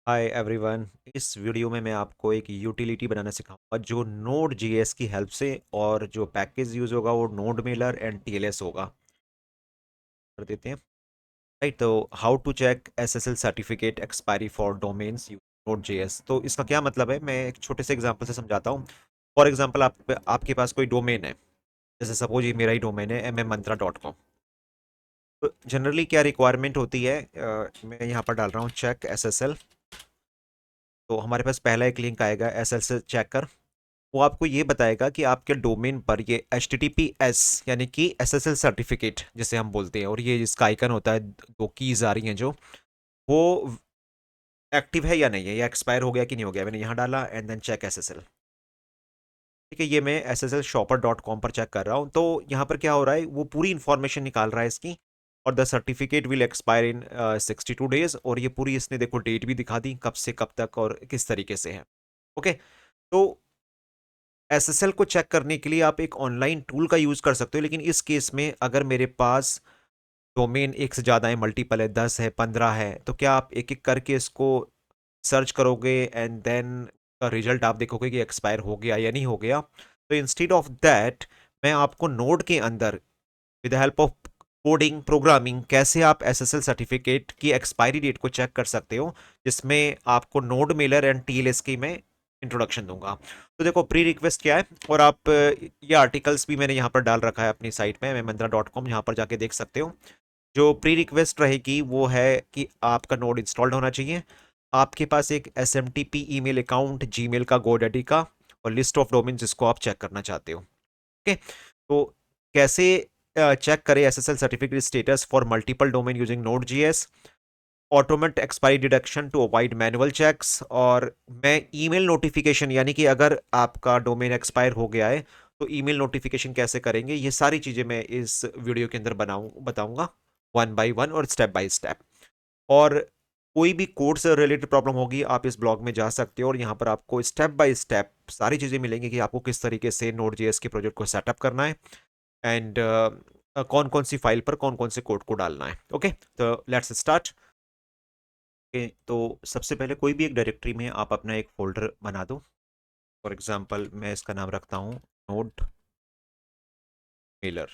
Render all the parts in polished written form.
Hi everyone. इस video में मैं आपको एक यूटिलिटी बनाना सिखाऊंगा जो नोड जेएस की हेल्प से, और जो पैकेज यूज होगा वो नोड मेलर एंड टीएलएस होगा। कर देते हैं। राइट, तो how to check SSL certificate expiry for domains node JS. तो इसका क्या मतलब है, मैं एक छोटे से एग्जांपल से समझाता हूँ। फॉर एग्जांपल आपके पास कोई डोमेन है। जैसे सपोज ये मेरा ही डोमेन है mmmantra.com। तो जनरली क्या रिक्वायरमेंट होती है, मैं यहाँ पर डाल रहा हूँ चेक एसएसएल। तो हमारे पास पहला एक लिंक आएगा एसएसएल चेकर। वो आपको ये बताएगा कि आपके डोमेन पर ये HTTPS यानी कि SSL सर्टिफिकेट जिसे हम बोलते हैं, और ये जिसका आइकन होता है, दो कीज आ रही हैं जो, वो एक्टिव है या नहीं है, या एक्सपायर हो गया कि नहीं हो गया। मैंने यहाँ डाला एंड देन चेक SSL। ठीक है, ये मैं SSLshopper.com पर चेक कर रहा हूँ। तो यहाँ पर क्या हो रहा है, वो पूरी इंफॉर्मेशन निकाल रहा है इसकी। और the certificate will expire in 62 days. और ये पूरी इसने देखो डेट भी दिखा दी, कब से कब तक और किस तरीके से है। ओके। तो एसएसएल को चेक करने के लिए आप एक ऑनलाइन टूल का यूज कर सकते हो, लेकिन इस केस में अगर मेरे पास डोमेन एक से ज्यादा है, मल्टीपल है, 10 है, 15 है, तो क्या आप एक एक करके इसको सर्च करोगे एंड देन का रिजल्ट आप देखोगे कि एक्सपायर हो गया या नहीं हो गया। तो इंस्टेड ऑफ दैट, मैं आपको नोड के अंदर with help of coding programming कैसे आप एसएसएल सर्टिफिकेट की एक्सपायरी डेट को चेक कर सकते हो, जिसमें आपको नोड मेलर एंड टीएलएस की मैं इंट्रोडक्शन दूंगा। तो देखो प्री रिक्वेस्ट क्या है, और आप ये आर्टिकल्स भी मैंने यहाँ पर डाल रखा है अपनी साइट पे mmmantra.com, यहाँ पर जाके देख सकते हो। जो प्री रिक्वेस्ट रहेगी वो है कि आपका नोड इंस्टॉल्ड होना चाहिए, आपके पास एक SMTP ईमेल अकाउंट जीमेल का गोडैडी का, और लिस्ट ऑफ डोमेन जिसको आप चेक करना चाहते हो। ओके। तो कैसे चेक करें SSL certificate status for multiple domain using node JS, automate expiry deduction to avoid manual checks, और मैं ईमेल नोटिफिकेशन यानी कि अगर आपका डोमेन एक्सपायर हो गया है तो ईमेल नोटिफिकेशन कैसे करेंगे, ये सारी चीजें मैं इस वीडियो के अंदर बताऊंगा वन बाय वन और स्टेप बाय स्टेप। और कोई भी कोड से रिलेटेड प्रॉब्लम होगी, आप इस ब्लॉग में जा सकते हो और यहाँ पर आपको स्टेप बाय स्टेप सारी चीजें मिलेंगी कि आपको किस तरीके से नोड जेएस के प्रोजेक्ट को सेटअप करना है, एंड कौन कौन सी फाइल पर कौन कौन से कोड को डालना है। ओके, तो लेट्स स्टार्ट। तो सबसे पहले कोई भी एक डायरेक्टरी में आप अपना एक फोल्डर बना दो। फॉर एग्जांपल मैं इसका नाम रखता हूँ नोड मेलर।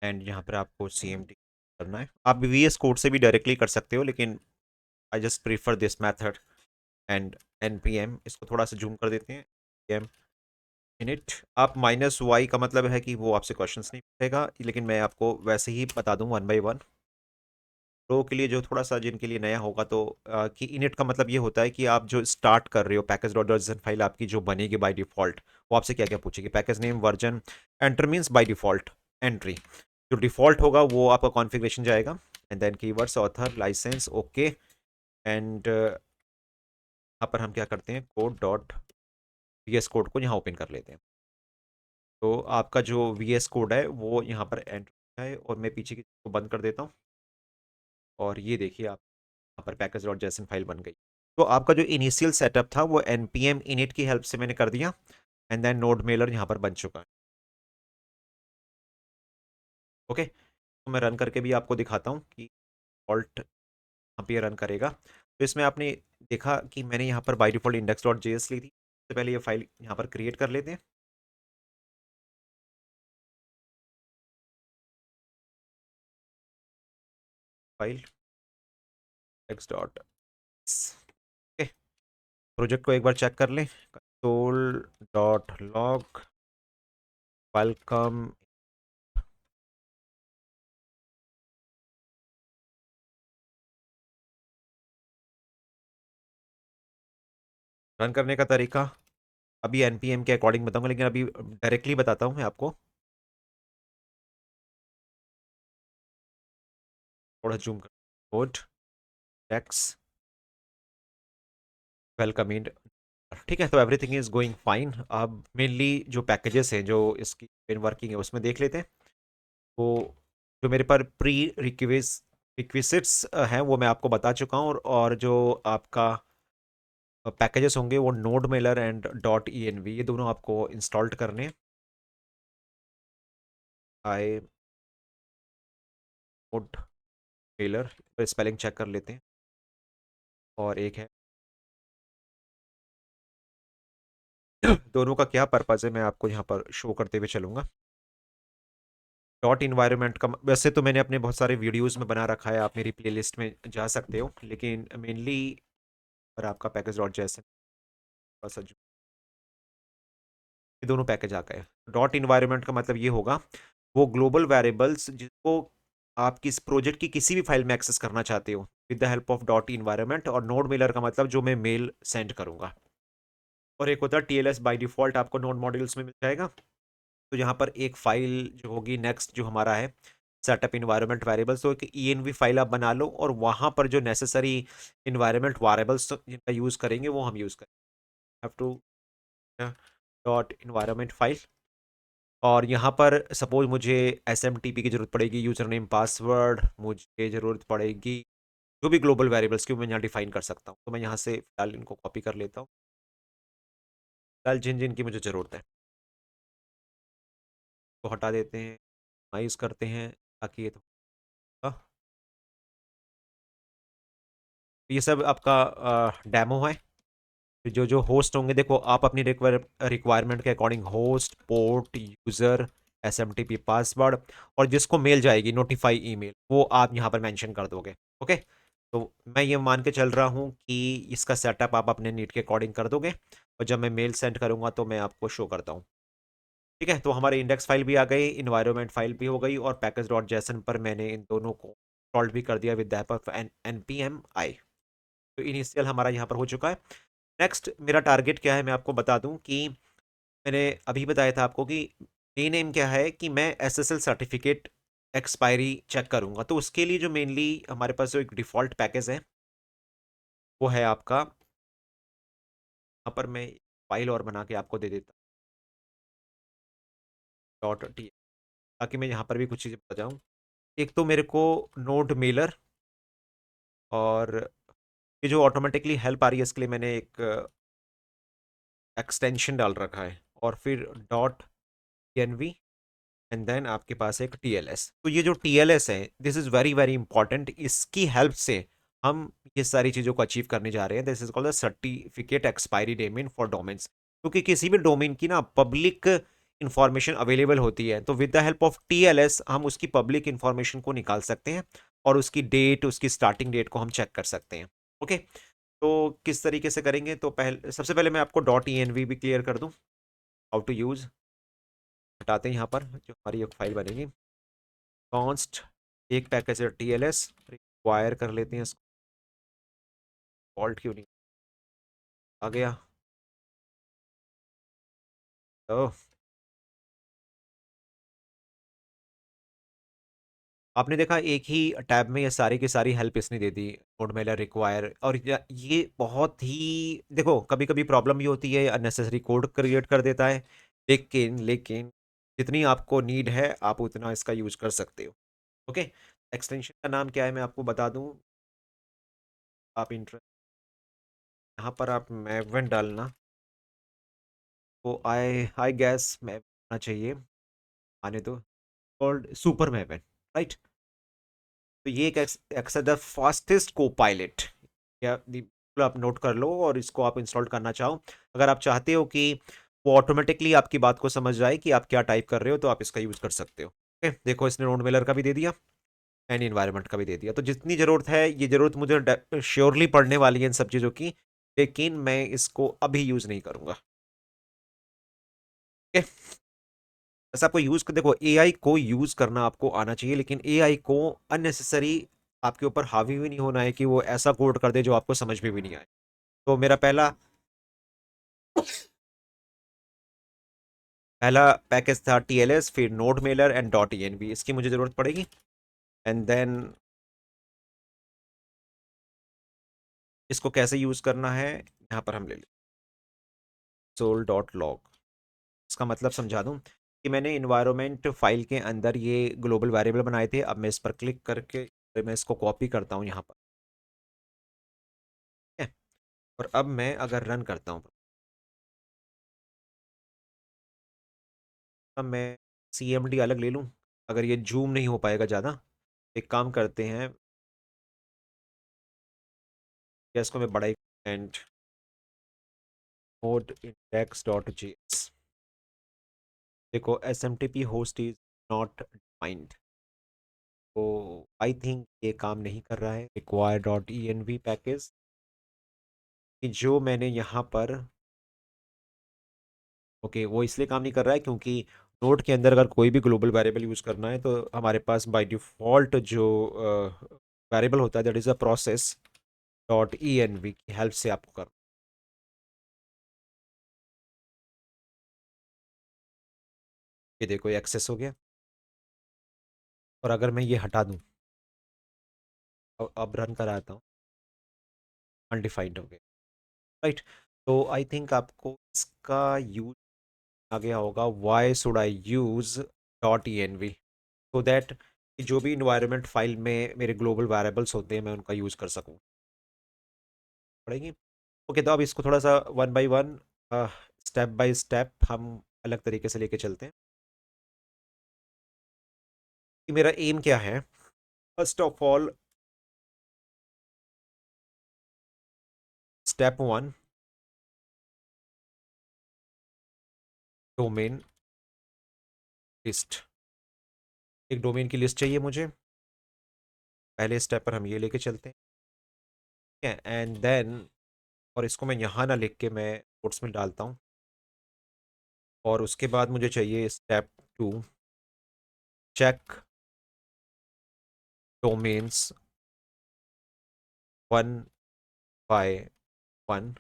एंड यहाँ पर आपको CMD करना है। आप VS कोड से भी डायरेक्टली कर सकते हो, लेकिन I just prefer this method. And NPM, इसको थोड़ा सा जूम कर देते हैं। NPM init. आप -y का मतलब है कि वो आपसे क्वेश्चंस नहीं पूछेगा, लेकिन मैं आपको वैसे ही बता दूं वन बाय वन। प्रो के लिए जो थोड़ा सा जिनके लिए नया होगा, तो कि इनिट का मतलब ये होता है कि आप जो स्टार्ट कर रहे हो पैकेज डॉट डॉट फाइल आपकी जो बनेगी बाय डिफॉल्ट, वो आपसे क्या क्या पूछेगी, package name, version, enter means by default entry. जो डिफॉल्ट होगा वो आपका कॉन्फ़िगरेशन जाएगा, and then keywords, author, license, okay. And यहाँ पर हम क्या करते हैं, कोड डॉट VS कोड को यहाँ ओपन कर लेते हैं। तो आपका जो VS कोड है वो यहाँ पर एंटर है, और मैं पीछे की को बंद कर देता हूँ। और ये देखिए आप यहाँ पर पैकेज डॉट जेसन फाइल बन गई। तो आपका जो इनिशियल सेटअप था वो npm init की हेल्प से मैंने कर दिया, एंड देन नोड मेलर यहाँ पर बन चुका है। ओके, तो मैं रन करके भी आपको दिखाता हूँ कि ऑल्ट यहाँ पे रन करेगा। तो इसमें आपने देखा कि मैंने यहाँ पर by default index dot JS ली थी। सबसे पहले ये फाइल यहाँ पर क्रिएट कर लेते हैं। File index dot, okay. Project को एक बार चेक कर लें, console.log वेलकम। रन करने का तरीका अभी npm के अकॉर्डिंग बताऊंगा, लेकिन अभी डायरेक्टली बताता हूँ मैं आपको। थोड़ा जूम कर, कोड टेक्स वेलकम इन। ठीक है, तो एवरीथिंग इज गोइंग फाइन। अब मेनली जो पैकेजेस हैं जो इसकी इन वर्किंग है उसमें देख लेते हैं। वो जो मेरे पर प्री रिक्विजिट्स हैं वो मैं आपको बता चुका हूँ, और जो आपका पैकेजेस होंगे वो नोड मेलर एंड .env, ये दोनों आपको इंस्टॉल्ड करने हैं। आई नोड मेलर पर स्पेलिंग चेक कर लेते हैं। और एक है दोनों का क्या पर्पज़ है मैं आपको यहाँ पर शो करते हुए चलूँगा। डॉट इन्वायरमेंट का वैसे तो मैंने अपने बहुत सारे वीडियोस में बना रखा है, आप मेरी प्लेलिस्ट में जा सकते हो, लेकिन मेनली पर आपका पैकेज डॉट जैसे ये दोनों पैकेज आ गए। डॉट इन्वायरमेंट का मतलब ये होगा वो ग्लोबल वेरिएबल्स जिसको आप किस प्रोजेक्ट की किसी भी फाइल में एक्सेस करना चाहते हो with the help of dot environment. और नोड मेलर का मतलब जो मैं मेल सेंड करूंगा। और एक होता है टीएलएस, बाय डिफॉल्ट आपको नोड मॉड्यूल्स में मिल जाएगा। तो यहाँ पर एक फाइल जो होगी नेक्स्ट जो हमारा है सेटअप इन्वायरमेंट वेरिएबल्स, तो एक env फाइल आप बना लो और वहाँ पर जो नेसेसरी इन्वायरमेंट वेरिएबल्स जिनका यूज़ करेंगे वो हम यूज़ करेंगे। Have to dot environment file. और यहाँ पर सपोज मुझे एस एम टी पी की जरूरत पड़ेगी, यूजर नेम पासवर्ड मुझे ज़रूरत पड़ेगी, जो भी ग्लोबल वेरिएबल्स की मैं यहाँ डिफाइन कर सकता हूँ। तो मैं यहाँ से फिलहाल इनको कॉपी कर लेता हूँ, फिलहाल जिन जिन की मुझे ज़रूरत है तो हटा देते हैं, यूज़ करते हैं ताकि ये तो ये सब आपका डेमो है। जो जो होस्ट होंगे देखो आप अपनी रिक्वायरमेंट के according host, port, user, S M T P password और जिसको मेल जाएगी नोटिफाई ईमेल वो आप यहाँ पर मेंशन कर दोगे। ओके, तो मैं ये मान के चल रहा हूँ कि इसका सेटअप आप अपने नीड के अकॉर्डिंग कर दोगे और जब मैं मेल सेंड करूँगा तो मैं आपको शो करता हूँ। ठीक है, तो हमारे इंडेक्स फाइल भी आ गई, इन्वायरमेंट फाइल भी हो गई और पैकेज डॉट जैसन पर मैंने इन दोनों को सॉल्व भी कर दिया with the help of N P M I. तो इनिशियल हमारा यहाँ पर हो चुका है। नेक्स्ट मेरा टारगेट क्या है मैं आपको बता दूं कि मैंने अभी बताया था आपको कि मेन एम क्या है कि मैं एसएसएल सर्टिफिकेट एक्सपायरी चेक करूंगा। तो उसके लिए जो मेनली हमारे पास जो एक डिफ़ॉल्ट पैकेज है वो है आपका, यहाँ पर मैं फाइल और बना के आपको दे देता हूँ डॉट टी, ताकि मैं यहाँ पर भी कुछ चीज़ें बता जाऊँ। एक तो मेरे को नोड मेलर और ये जो ऑटोमेटिकली हेल्प आ रही है इसके लिए मैंने एक एक्सटेंशन डाल रखा है और फिर dot N V and then आपके पास एक टीएलएस। तो ये जो टीएलएस है this is very very important, इसकी हेल्प से हम ये सारी चीज़ों को अचीव करने जा रहे हैं। This is called the certificate expiry डेमिन for domains, क्योंकि किसी भी डोमेन की ना पब्लिक इंफॉर्मेशन अवेलेबल होती है तो with the help of TLS हम उसकी पब्लिक इंफॉर्मेशन को निकाल सकते हैं और उसकी डेट, उसकी स्टार्टिंग डेट को हम चेक कर सकते हैं। ओके, तो किस तरीके से करेंगे, तो पहले सबसे पहले मैं आपको डॉट ई एन वी भी क्लियर कर दूं, हाउ टू यूज। हटाते हैं यहाँ पर जो हमारी एक फाइल बनेगी कॉन्स्ट, एक पैकेज है टीएलएस, रिक्वायर कर लेते हैं इसको, फॉल्ट क्यों नहीं आ गया। तो आपने देखा एक ही टैब में ये सारी की सारी हेल्प इसने दे दी, नोड मेलर रिक्वायर। और ये बहुत ही देखो कभी कभी प्रॉब्लम भी होती है, अननेसेसरी कोड क्रिएट कर देता है, लेकिन लेकिन जितनी आपको नीड है आप उतना इसका यूज कर सकते हो। ओके, एक्सटेंशन का नाम क्या है मैं आपको बता दूं, आप इंटरेस्ट यहाँ पर आप मैवन डालना तो आई आई गैस मैव होना चाहिए, आने दो, कॉल्ड सुपर मैवन, राइट। तो ये एक एक्स द फास्टेस्ट को पायलट, या बिल्कुल आप नोट कर लो और इसको आप इंस्टॉल करना चाहो। अगर आप चाहते हो कि वो ऑटोमेटिकली आपकी बात को समझ जाए कि आप क्या टाइप कर रहे हो तो आप इसका यूज कर सकते हो। ओके, देखो इसने नोड मेलर का भी दे दिया एंड इन्वायरमेंट का भी दे दिया। तो जितनी ज़रूरत है ये ज़रूरत मुझे श्योरली पड़ने वाली है इन सब चीज़ों की, लेकिन मैं इसको अभी यूज़ नहीं करूँगा। ओके, बस आपको यूज़ कर देखो, एआई को यूज़ करना आपको आना चाहिए, लेकिन एआई को अननेसेसरी आपके ऊपर हावी भी नहीं होना है कि वो ऐसा कोड कर दे जो आपको समझ में भी नहीं आए। तो मेरा पहला पहला पैकेज था टीएलएस, फिर node Mailer and dot env, इसकी मुझे ज़रूरत पड़ेगी। एंड देन इसको कैसे यूज़ करना है यहाँ पर हम ले लें सोल डॉट लॉग। इसका मतलब समझा दूं कि मैंने इन्वायरमेंट फाइल के अंदर ये ग्लोबल वेरिएबल बनाए थे। अब मैं इस पर क्लिक करके मैं इसको कॉपी करता हूँ यहाँ पर, ठीक है। और अब मैं अगर रन करता हूँ अब मैं सी एम डी अलग ले लूँ, अगर ये जूम नहीं हो पाएगा ज़्यादा एक काम करते हैं, इसको मैं बड़ा एंड node index.js। देखो SMTP host is not defined, तो आई थिंक ये काम नहीं कर रहा है। require.env पैकेज कि जो मैंने यहाँ पर, ओके वो इसलिए काम नहीं कर रहा है क्योंकि नोड के अंदर अगर कोई भी ग्लोबल वेरिएबल यूज़ करना है तो हमारे पास बाय डिफ़ॉल्ट जो वेरिएबल होता है that is a process dot E N V की हेल्प से आपको करना। ये देखो ये एक्सेस हो गया, और अगर मैं ये हटा दूँ, अब रन कराता हूँ, अनडिफाइंड हो गया, राइट। तो आई थिंक आपको इसका यूज आ गया होगा, why should I use dot E N V, so that जो भी इन्वायरमेंट फाइल में मेरे ग्लोबल वेरिएबल्स होते हैं मैं उनका यूज़ कर सकूँ पड़ेगी। ओके, तो अब इसको थोड़ा सा one by one, step by step हम अलग तरीके से लेके चलते हैं कि मेरा एम क्या है। First of all, step one, domain list. एक डोमेन की लिस्ट चाहिए मुझे, पहले स्टेप पर हम ये लेके चलते हैं, ठीक है। एंड देन, और इसको मैं यहाँ ना लिख के मैं नोट्स में डालता हूँ, और उसके बाद मुझे चाहिए step two, check domains one by one.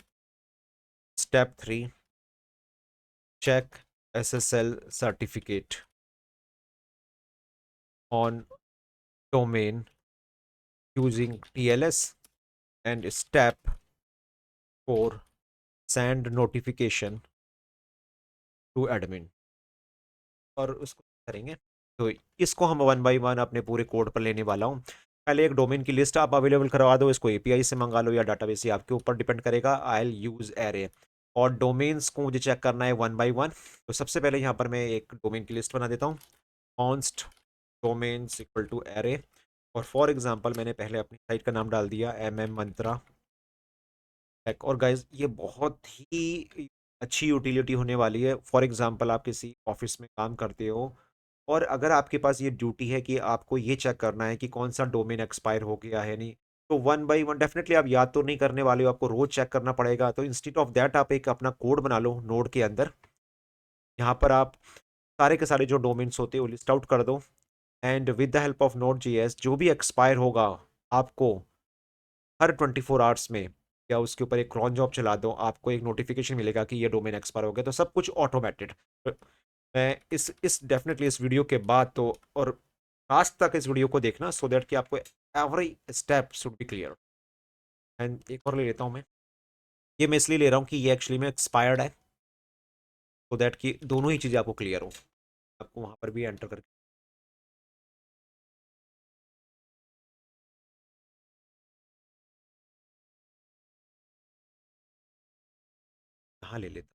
Step three, check SSL certificate on domain using TLS, and step 4, send notification to admin। और उसको करेंगे, तो इसको हम वन बाय वन अपने पूरे कोड पर लेने वाला हूँ। पहले एक डोमेन की लिस्ट आप अवेलेबल करवा दो, इसको एपीआई से मंगा लो या डाटाबेस, ये आपके ऊपर डिपेंड करेगा। आई विल यूज एरे, और डोमेन्स को मुझे चेक करना है वन बाय वन। तो सबसे पहले यहाँ पर मैं एक डोमेन की लिस्ट बना देता हूँ, const domains equal to array, और फॉर एग्जांपल मैंने पहले अपनी साइट का नाम डाल दिया मंत्रा टेक। और गाइज ये बहुत ही अच्छी यूटिलिटी होने वाली है। फॉर एग्जांपल आप किसी ऑफिस में काम करते हो, और अगर आपके पास ये ड्यूटी है कि आपको ये चेक करना है कि कौन सा डोमेन एक्सपायर हो गया है नहीं, तो वन बाय वन डेफिनेटली आप याद तो नहीं करने वाले हो, आपको रोज चेक करना पड़ेगा। तो इंस्टेड ऑफ दैट आप एक अपना कोड बना लो नोड के अंदर, यहाँ पर आप सारे के सारे जो डोमेन्स होते हैं वो लिस्ट आउट कर दो, and with the help of node GS जो भी एक्सपायर होगा आपको हर 24 आवर्स में, या उसके ऊपर एक क्रॉन जॉब चला दो, आपको एक नोटिफिकेशन मिलेगा कि ये डोमेन एक्सपायर हो गया। तो सब कुछ ऑटोमेटेड। मैं इस डेफिनेटली इस वीडियो के बाद तो, और लास्ट तक इस वीडियो को देखना, सो दैट कि आपको every step should be clear. And एक और ले लेता हूँ मैं, ये मैं इसलिए ले रहा हूँ कि ये एक्चुअली में एक्सपायर्ड है, सो दैट कि दोनों ही चीज़ें आपको क्लियर हो। आपको वहाँ पर भी एंटर करके यहाँ ले लेता हूँ।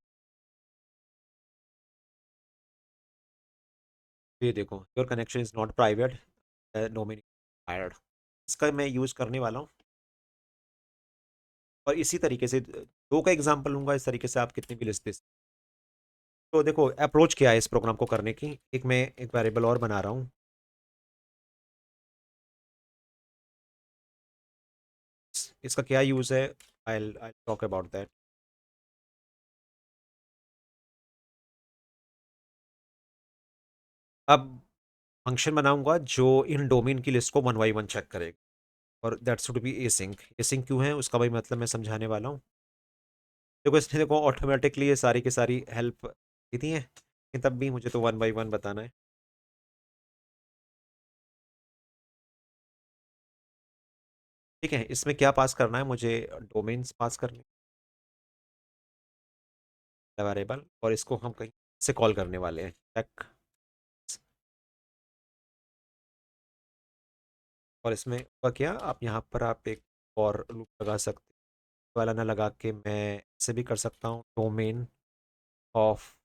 ये देखो, your connection is not private, domain expired. इसका मैं यूज़ करने वाला हूँ, और इसी तरीके से दो का एग्जांपल लूंगा, इस तरीके से आप कितनी भी लिस्ट दे सकते। तो देखो अप्रोच क्या है इस प्रोग्राम को करने की, एक मैं एक वेरिएबल और बना रहा हूँ, इसका क्या यूज़ है, आई टॉक अबाउट दैट। अब फंक्शन बनाऊंगा जो इन डोमेन की लिस्ट को वन बाई वन चेक करेगा, और that should be async. Async क्यों है उसका भाई मतलब मैं समझाने वाला हूँ। देखो इसने देखो ऑटोमेटिकली ये सारी की सारी हेल्प दी थी है, लेकिन तब भी मुझे तो वन बाई वन बताना है। ठीक है, इसमें क्या पास करना है मुझे, डोमेन्स पास करने वेरिएबल, और इसको हम कहीं से कॉल करने वाले हैं, चेक। और इसमें होगा क्या, आप यहाँ पर आप एक और लूप लगा सकते हैं, वाला ना लगा के मैं ऐसे भी कर सकता हूँ, डोमेन ऑफ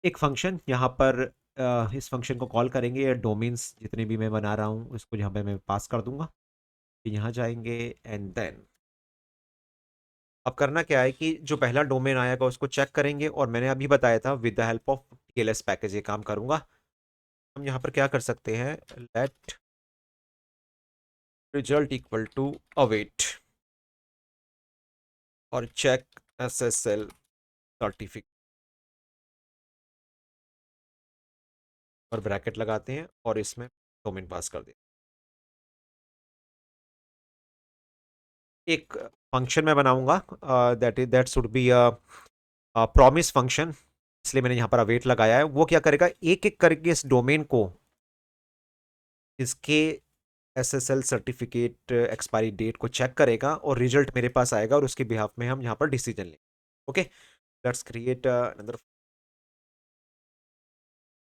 एक फंक्शन यहाँ पर इस फंक्शन को कॉल करेंगे, डोमेन्स जितने भी मैं बना रहा हूँ उसको यहाँ पे मैं पास कर दूंगा। फिर यहाँ जाएंगे एंड देन अब करना क्या है कि जो पहला डोमेन आएगा उसको चेक करेंगे, और मैंने अभी बताया था with the help of TLS package ये काम करूंगा। हम यहाँ पर क्या कर सकते हैं, let result equal to await और चेक एसएसएल सर्टिफिकेट और ब्रैकेट लगाते हैं और इसमें डोमेन पास कर देते हैं। एक फंक्शन मैं बनाऊंगा, that should be promise function, इसलिए मैंने यहाँ पर अवेट लगाया है। वो क्या करेगा, एक एक करके इस डोमेन को, इसके एसएसएल सर्टिफिकेट एक्सपायरी डेट को चेक करेगा और रिजल्ट मेरे पास आएगा, और उसके बिहाफ में हम यहाँ पर डिसीजन लेंगे। Okay, let's create another.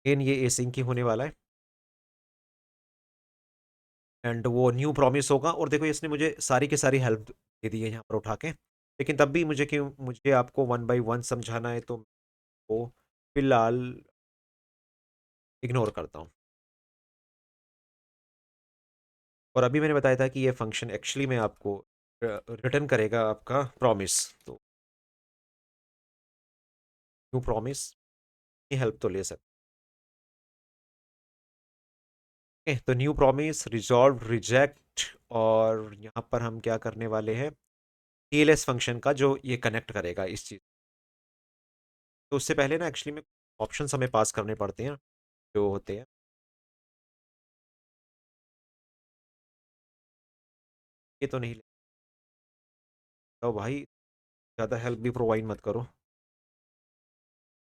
Again ये एसिंक की होने वाला है एंड वो न्यू प्रॉमिस होगा। और देखो इसने मुझे सारी की सारी हेल्प दे दी है यहाँ पर उठा के, लेकिन तब भी मुझे आपको वन बाय वन समझाना है, तो वो फिलहाल इग्नोर करता हूँ। और अभी मैंने बताया था कि ये फंक्शन एक्चुअली में आपको रिटर्न करेगा आपका प्रॉमिस, तो न्यू प्रॉमिस की हेल्प तो ले सकते हैं। तो न्यू प्रॉमिस, रिजॉल्व, रिजेक्ट, और यहाँ पर हम क्या करने वाले हैं, टीएलएस फंक्शन का जो ये कनेक्ट करेगा इस चीज़। तो उससे पहले ना एक्चुअली में ऑप्शंस हमें पास करने पड़ते हैं जो होते हैं, ये तो नहीं तो भाई ज़्यादा हेल्प भी प्रोवाइड मत करो,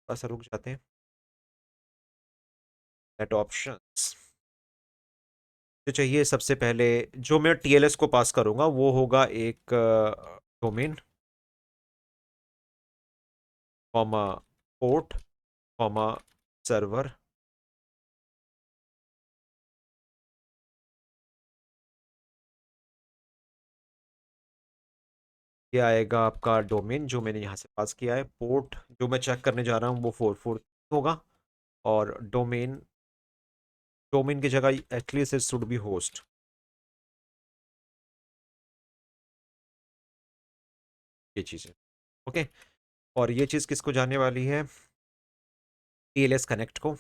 थोड़ा सा रुक जाते हैं। दैट ऑप्शंस जो चाहिए, सबसे पहले जो मैं टीएलएस को पास करूंगा वो होगा एक domain, comma port, comma server. ये आएगा आपका डोमेन जो मैंने यहाँ से पास किया है, पोर्ट जो मैं चेक करने जा रहा हूँ वो 443 होगा, और डोमेन, डोमेन की जगह at least it should be host, ये चीज़ है। ओके, और ये चीज़ किसको जाने वाली है, टीएलएस कनेक्ट को।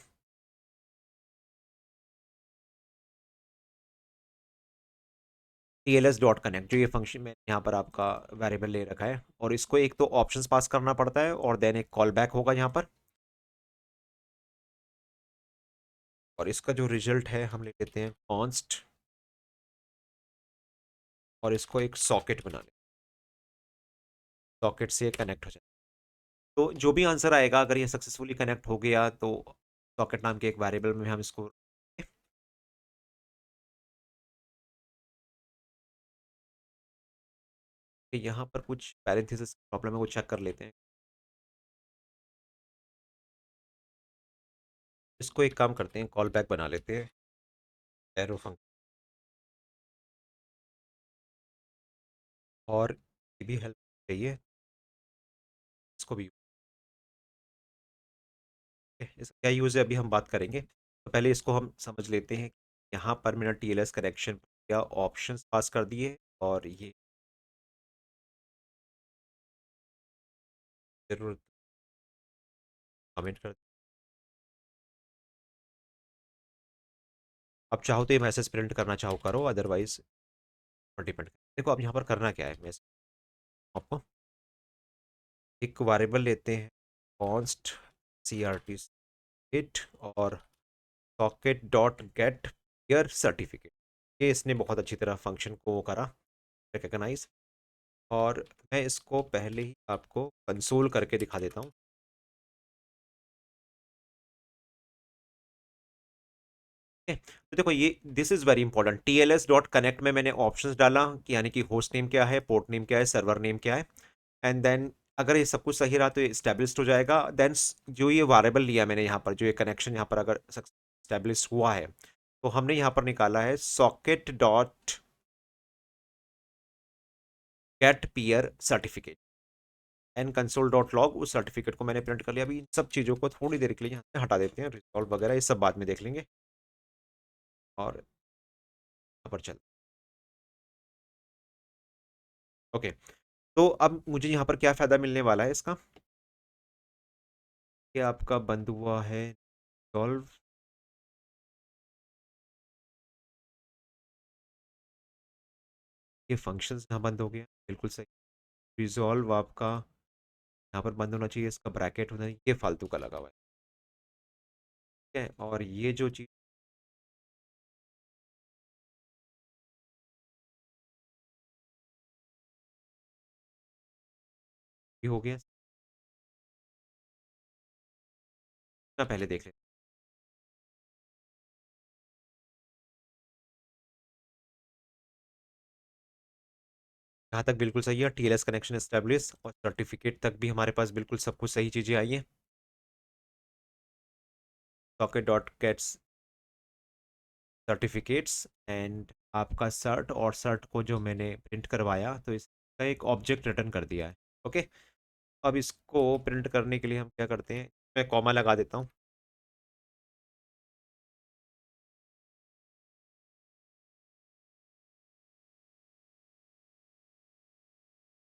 टीएलएस डॉट कनेक्ट जो ये फंक्शन में यहाँ पर आपका वेरिएबल ले रखा है, और इसको एक तो ऑप्शंस पास करना पड़ता है और देन एक कॉल बैक होगा यहाँ पर। और इसका जो रिजल्ट है हम ले लेते हैं कॉन्स्ट, और इसको एक सॉकेट बना लें, सॉकेट से कनेक्ट हो जाए। तो जो भी आंसर आएगा, अगर ये सक्सेसफुली कनेक्ट हो गया तो सॉकेट नाम के एक वेरिएबल में हम इसको, यहाँ पर कुछ पैरेंथेसिस प्रॉब्लम है वो चेक कर लेते हैं। इसको एक काम करते हैं, कॉल बैक बना लेते हैं, एरो फंक्शन, और ये भी हेल्प चाहिए, इसको भी। इसका क्या यूज़ है अभी हम बात करेंगे, तो पहले इसको हम समझ लेते हैं। यहाँ पर मैंने टीएलएस करेक्शन या ऑप्शंस पास कर दिए, और ये जरूर कमेंट कर, अब चाहो तो ये मैसेज प्रिंट करना चाहो करो, अदरवाइज डिपेंड। देखो अब यहाँ पर करना क्या है, मैं आपको एक वेरिएबल लेते हैं, कॉन्स्ट सीआरटी इट, और socket dot gate year certificate. ये इसने बहुत अच्छी तरह फंक्शन को वो करा, रिकग्नाइज। और मैं इसको पहले ही आपको कंसोल करके दिखा देता हूँ। तो देखो ये this is very important, TLS dot connect में मैंने ऑप्शंस डाला कि यानी कि होस्ट नेम क्या है, पोर्ट नेम क्या है, सर्वर नेम क्या है, एंड देन अगर ये सब कुछ सही रहा तो ये स्टैब्लिश्ड हो जाएगा। देन जो ये वेरिएबल लिया मैंने यहाँ पर, जो ये कनेक्शन यहाँ पर अगर स्टैब्लिश हुआ है, तो हमने यहाँ पर निकाला है socket dot get peer certificate. And console dot log, उस सर्टिफिकेट को मैंने प्रिंट कर लिया। अभी इन सब चीज़ों को थोड़ी देर के लिए यहाँ से हटा देते हैं, रिजॉल्व वगैरह ये सब बाद में देख लेंगे। और यहाँ पर चल, ओके। तो अब मुझे यहाँ पर क्या फ़ायदा मिलने वाला है इसका, कि आपका बंद हुआ है रिजॉल्व, ये फंक्शंस यहाँ बंद हो गया, बिल्कुल सही। रिजॉल्व आपका यहाँ पर बंद होना चाहिए, इसका ब्रैकेट होना चाहिए, ये फालतू का लगा हुआ है, ठीक है। और ये जो चीज़ हो गया ना, पहले देख लेते हैं। यहाँ तक बिल्कुल सही है, टीएलएस कनेक्शन एस्टेब्लिश, और सर्टिफिकेट तक भी हमारे पास बिल्कुल सब कुछ सही चीज़ें आई हैं। Socket dot gets certificates and आपका सर्ट, और सर्ट को जो मैंने प्रिंट करवाया तो इसका एक ऑब्जेक्ट रिटर्न कर दिया है, ओके। अब इसको प्रिंट करने के लिए हम क्या करते हैं, मैं कॉमा लगा देता हूँ।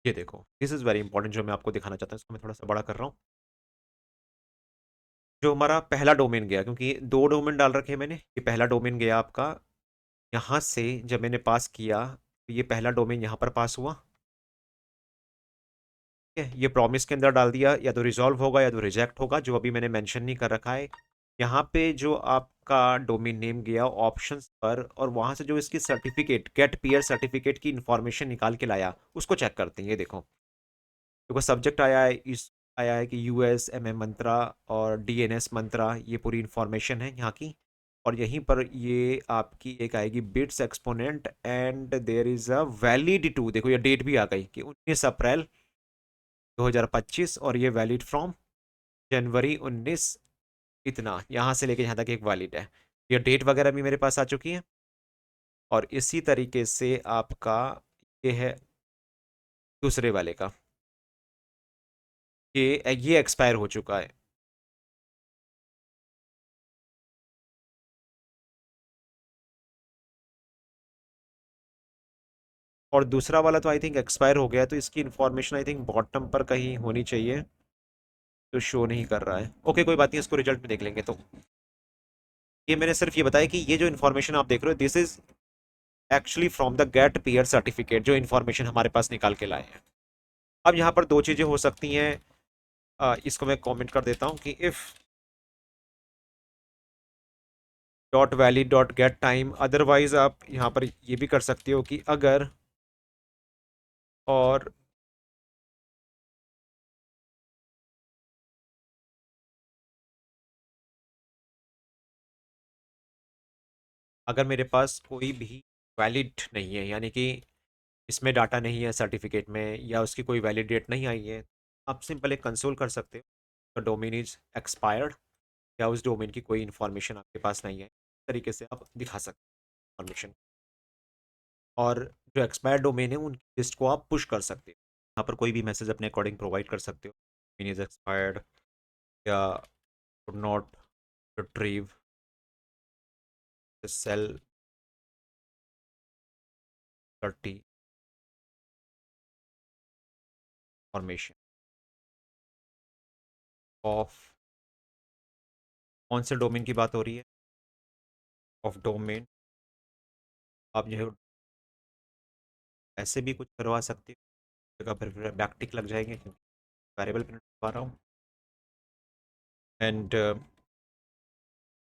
ये देखो, दिस इज़ वेरी इंपॉर्टेंट, जो मैं आपको दिखाना चाहता हूँ, इसको मैं थोड़ा सा बड़ा कर रहा हूँ। जो हमारा पहला डोमेन गया, क्योंकि दो डोमेन डाल रखे हैं मैंने, ये पहला डोमेन गया आपका यहाँ से, जब मैंने पास किया तो ये पहला डोमेन यहाँ पर पास हुआ, ठीक है। ये प्रॉमिस के अंदर डाल दिया, या तो रिजॉल्व होगा या तो रिजेक्ट होगा, जो अभी मैंने मेंशन नहीं कर रखा है। यहाँ पे जो आपका डोमेन नेम गया ऑप्शंस पर, और वहां से जो इसकी सर्टिफिकेट, गेट पीयर सर्टिफिकेट की इंफॉर्मेशन निकाल के लाया, उसको चेक करते हैं। ये देखो, देखो सब्जेक्ट आया है, इस आया है कि यूएस एम एम मंत्रा और डीएनएस मंत्रा, ये पूरी इंफॉर्मेशन है यहाँ की। और यहीं पर ये आपकी एक आएगी bits exponent, and there is a valid to, देखो ये डेट भी आ गई कि 19 अप्रैल 2025, और ये वैलिड फ्रॉम जनवरी 19, इतना यहाँ से लेके यहाँ तक एक वैलिड है। ये डेट वगैरह भी मेरे पास आ चुकी है। और इसी तरीके से आपका ये है दूसरे वाले का, ये एक्सपायर हो चुका है। और दूसरा वाला तो आई थिंक एक्सपायर हो गया है, तो इसकी इन्फॉर्मेशन आई थिंक बॉटम पर कहीं होनी चाहिए, तो शो नहीं कर रहा है। ओके कोई बात नहीं, इसको रिजल्ट में देख लेंगे। तो ये मैंने सिर्फ ये बताया कि ये जो इन्फॉर्मेशन आप देख रहे हो, this is actually from the get peer certificate, जो इन्फॉर्मेशन हमारे पास निकाल के लाए हैं। अब यहाँ पर दो चीज़ें हो सकती हैं, इसको मैं कमेंट कर देता हूँ कि if dot valid dot get time, otherwise आप यहाँ पर ये भी कर सकते हो कि अगर, और अगर मेरे पास कोई भी वैलिड नहीं है, यानी कि इसमें डाटा नहीं है सर्टिफिकेट में, या उसकी कोई वैलिड डेट नहीं आई है, आप सिंपल एक कंसोल कर सकते हो, डोमेन इज एक्सपायर्ड, या उस डोमेन की कोई इन्फॉर्मेशन आपके पास नहीं है, इस तरीके से आप दिखा सकते हो इन्फॉर्मेशन। और जो एक्सपायर्ड डोमेन है उनकी लिस्ट को आप पुश कर सकते हो, यहाँ पर कोई भी मैसेज अपने अकॉर्डिंग प्रोवाइड कर सकते हो, डोमेन इज एक्सपायर्ड, या could not retrieve the cell 30 formation of, कौन से डोमेन की बात हो रही है, ऑफ डोमेन। आप जो है ऐसे भी कुछ करवा सकते हो, जगह पर बैकटिक लग जाएंगे क्योंकि वेरिएबल प्रिंट करवा रहा हूँ। एंड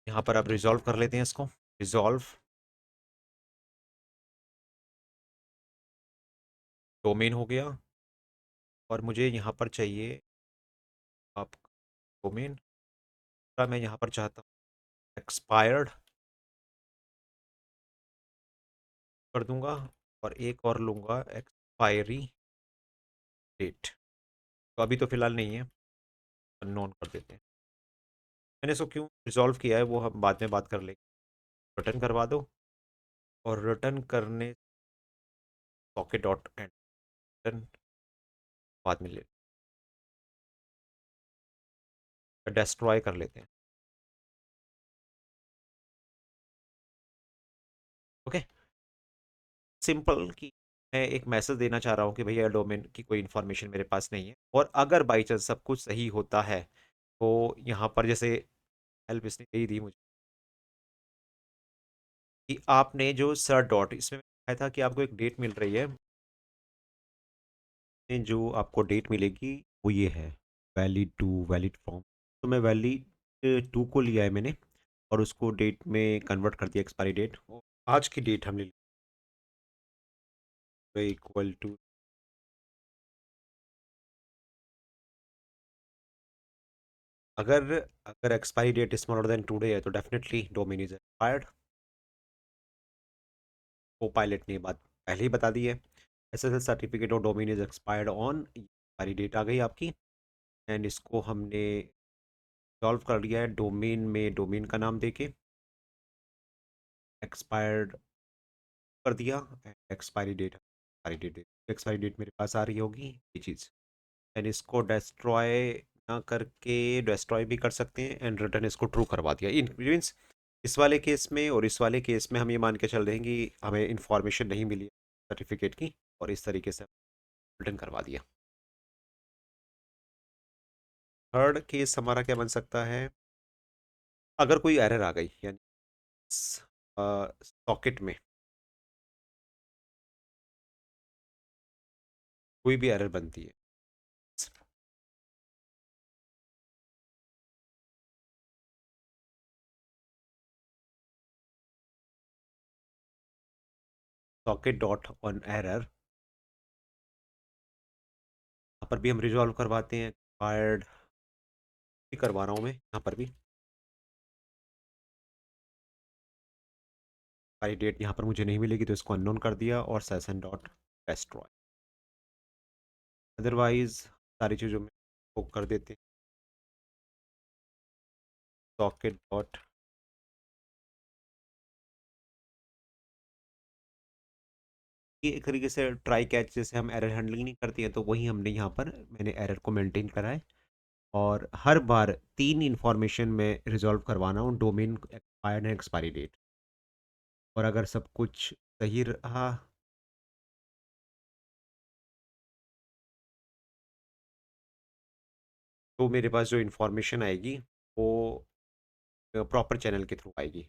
यहाँ पर आप रिजॉल्व कर लेते हैं इसको, रिजॉल्व डोमेन हो गया। और मुझे यहाँ पर चाहिए आप डोमेन, मैं यहाँ पर चाहता हूँ एक्सपायर्ड कर दूंगा, और एक और लूंगा एक्सपायरी डेट, तो अभी तो फिलहाल नहीं है, अननोन कर देते हैं। मैंने इसको क्यों रिजॉल्व किया है वो हम बाद में बात कर लेंगे। रिटर्न करवा दो, और रिटर्न करने सॉकेट डॉट एंड रिटर्न बाद में ले। डिस्ट्रॉय कर लेते हैं। ओके, सिंपल कि मैं एक मैसेज देना चाह रहा हूँ कि भैया डोमेन की कोई इन्फॉर्मेशन मेरे पास नहीं है, और अगर बाई चांस सब कुछ सही होता है तो यहाँ पर जैसे हेल्प इसने दे दी मुझे कि आपने जो सर डॉट इसमें बताया था कि आपको एक डेट मिल रही है, जो आपको डेट मिलेगी वो ये है, वैलिड टू वैलिड फ्रॉम। तो मैं वैलिड टू को लिया है मैंने, और उसको डेट में कन्वर्ट कर दिया, एक्सपायरी डेट आज की डेट हमने इक्वल टू। अगर अगर expiry date smaller than today है तो definitely domain is expired. Copilot ने बात पहले ही बता दी है। SSL certificate of domain is expired on, expiry date आ गई आपकी। एंड इसको हमने सॉल्व कर लिया है, डोमेन में डोमेन का नाम देके एक्सपायर्ड कर दिया, एक्सपायरी डेट मेरे पास आ रही होगी ये चीज़। एंड इसको डिस्ट्रॉय ना करके डिस्ट्रॉय भी कर सकते हैं, एंड रिटर्न इसको ट्रू करवा दिया। इन मीन्स इस वाले केस में और इस वाले केस में हम ये मान के चल रहे हैं कि हमें इंफॉर्मेशन नहीं मिली सर्टिफिकेट की, और इस तरीके से रिटर्न करवा दिया। थर्ड केस हमारा क्या बन सकता है, अगर कोई एरर आ गई, यानी सॉकेट में कोई भी एरर बनती है, सॉकेट डॉट ऑन एरर, यहाँ पर भी हम रिजॉल्व करवाते हैं। एक्सपायर्ड भी करवा रहा हूँ मैं यहाँ पर भी, एक्सपायरी डेट यहाँ पर मुझे नहीं मिलेगी तो इसको अननोन कर दिया, और सेशन डॉट डिस्ट्रॉय। अदरवाइज सारी चीज़ों में वो कर देते हैं, सॉकेट डॉट। ये एक तरीके से ट्राई कैच, जैसे हम एरर हैंडलिंग नहीं करती है तो वही हमने यहाँ पर मैंने एरर को मेंटेन करा है। और हर बार तीन इंफॉर्मेशन में रिजॉल्व करवाना हूँ, डोमेन एक्सपायर्ड है, एक्सपायरी डेट, और अगर सब कुछ सही रहा तो मेरे पास जो इन्फॉर्मेशन आएगी वो प्रॉपर चैनल के थ्रू आएगी।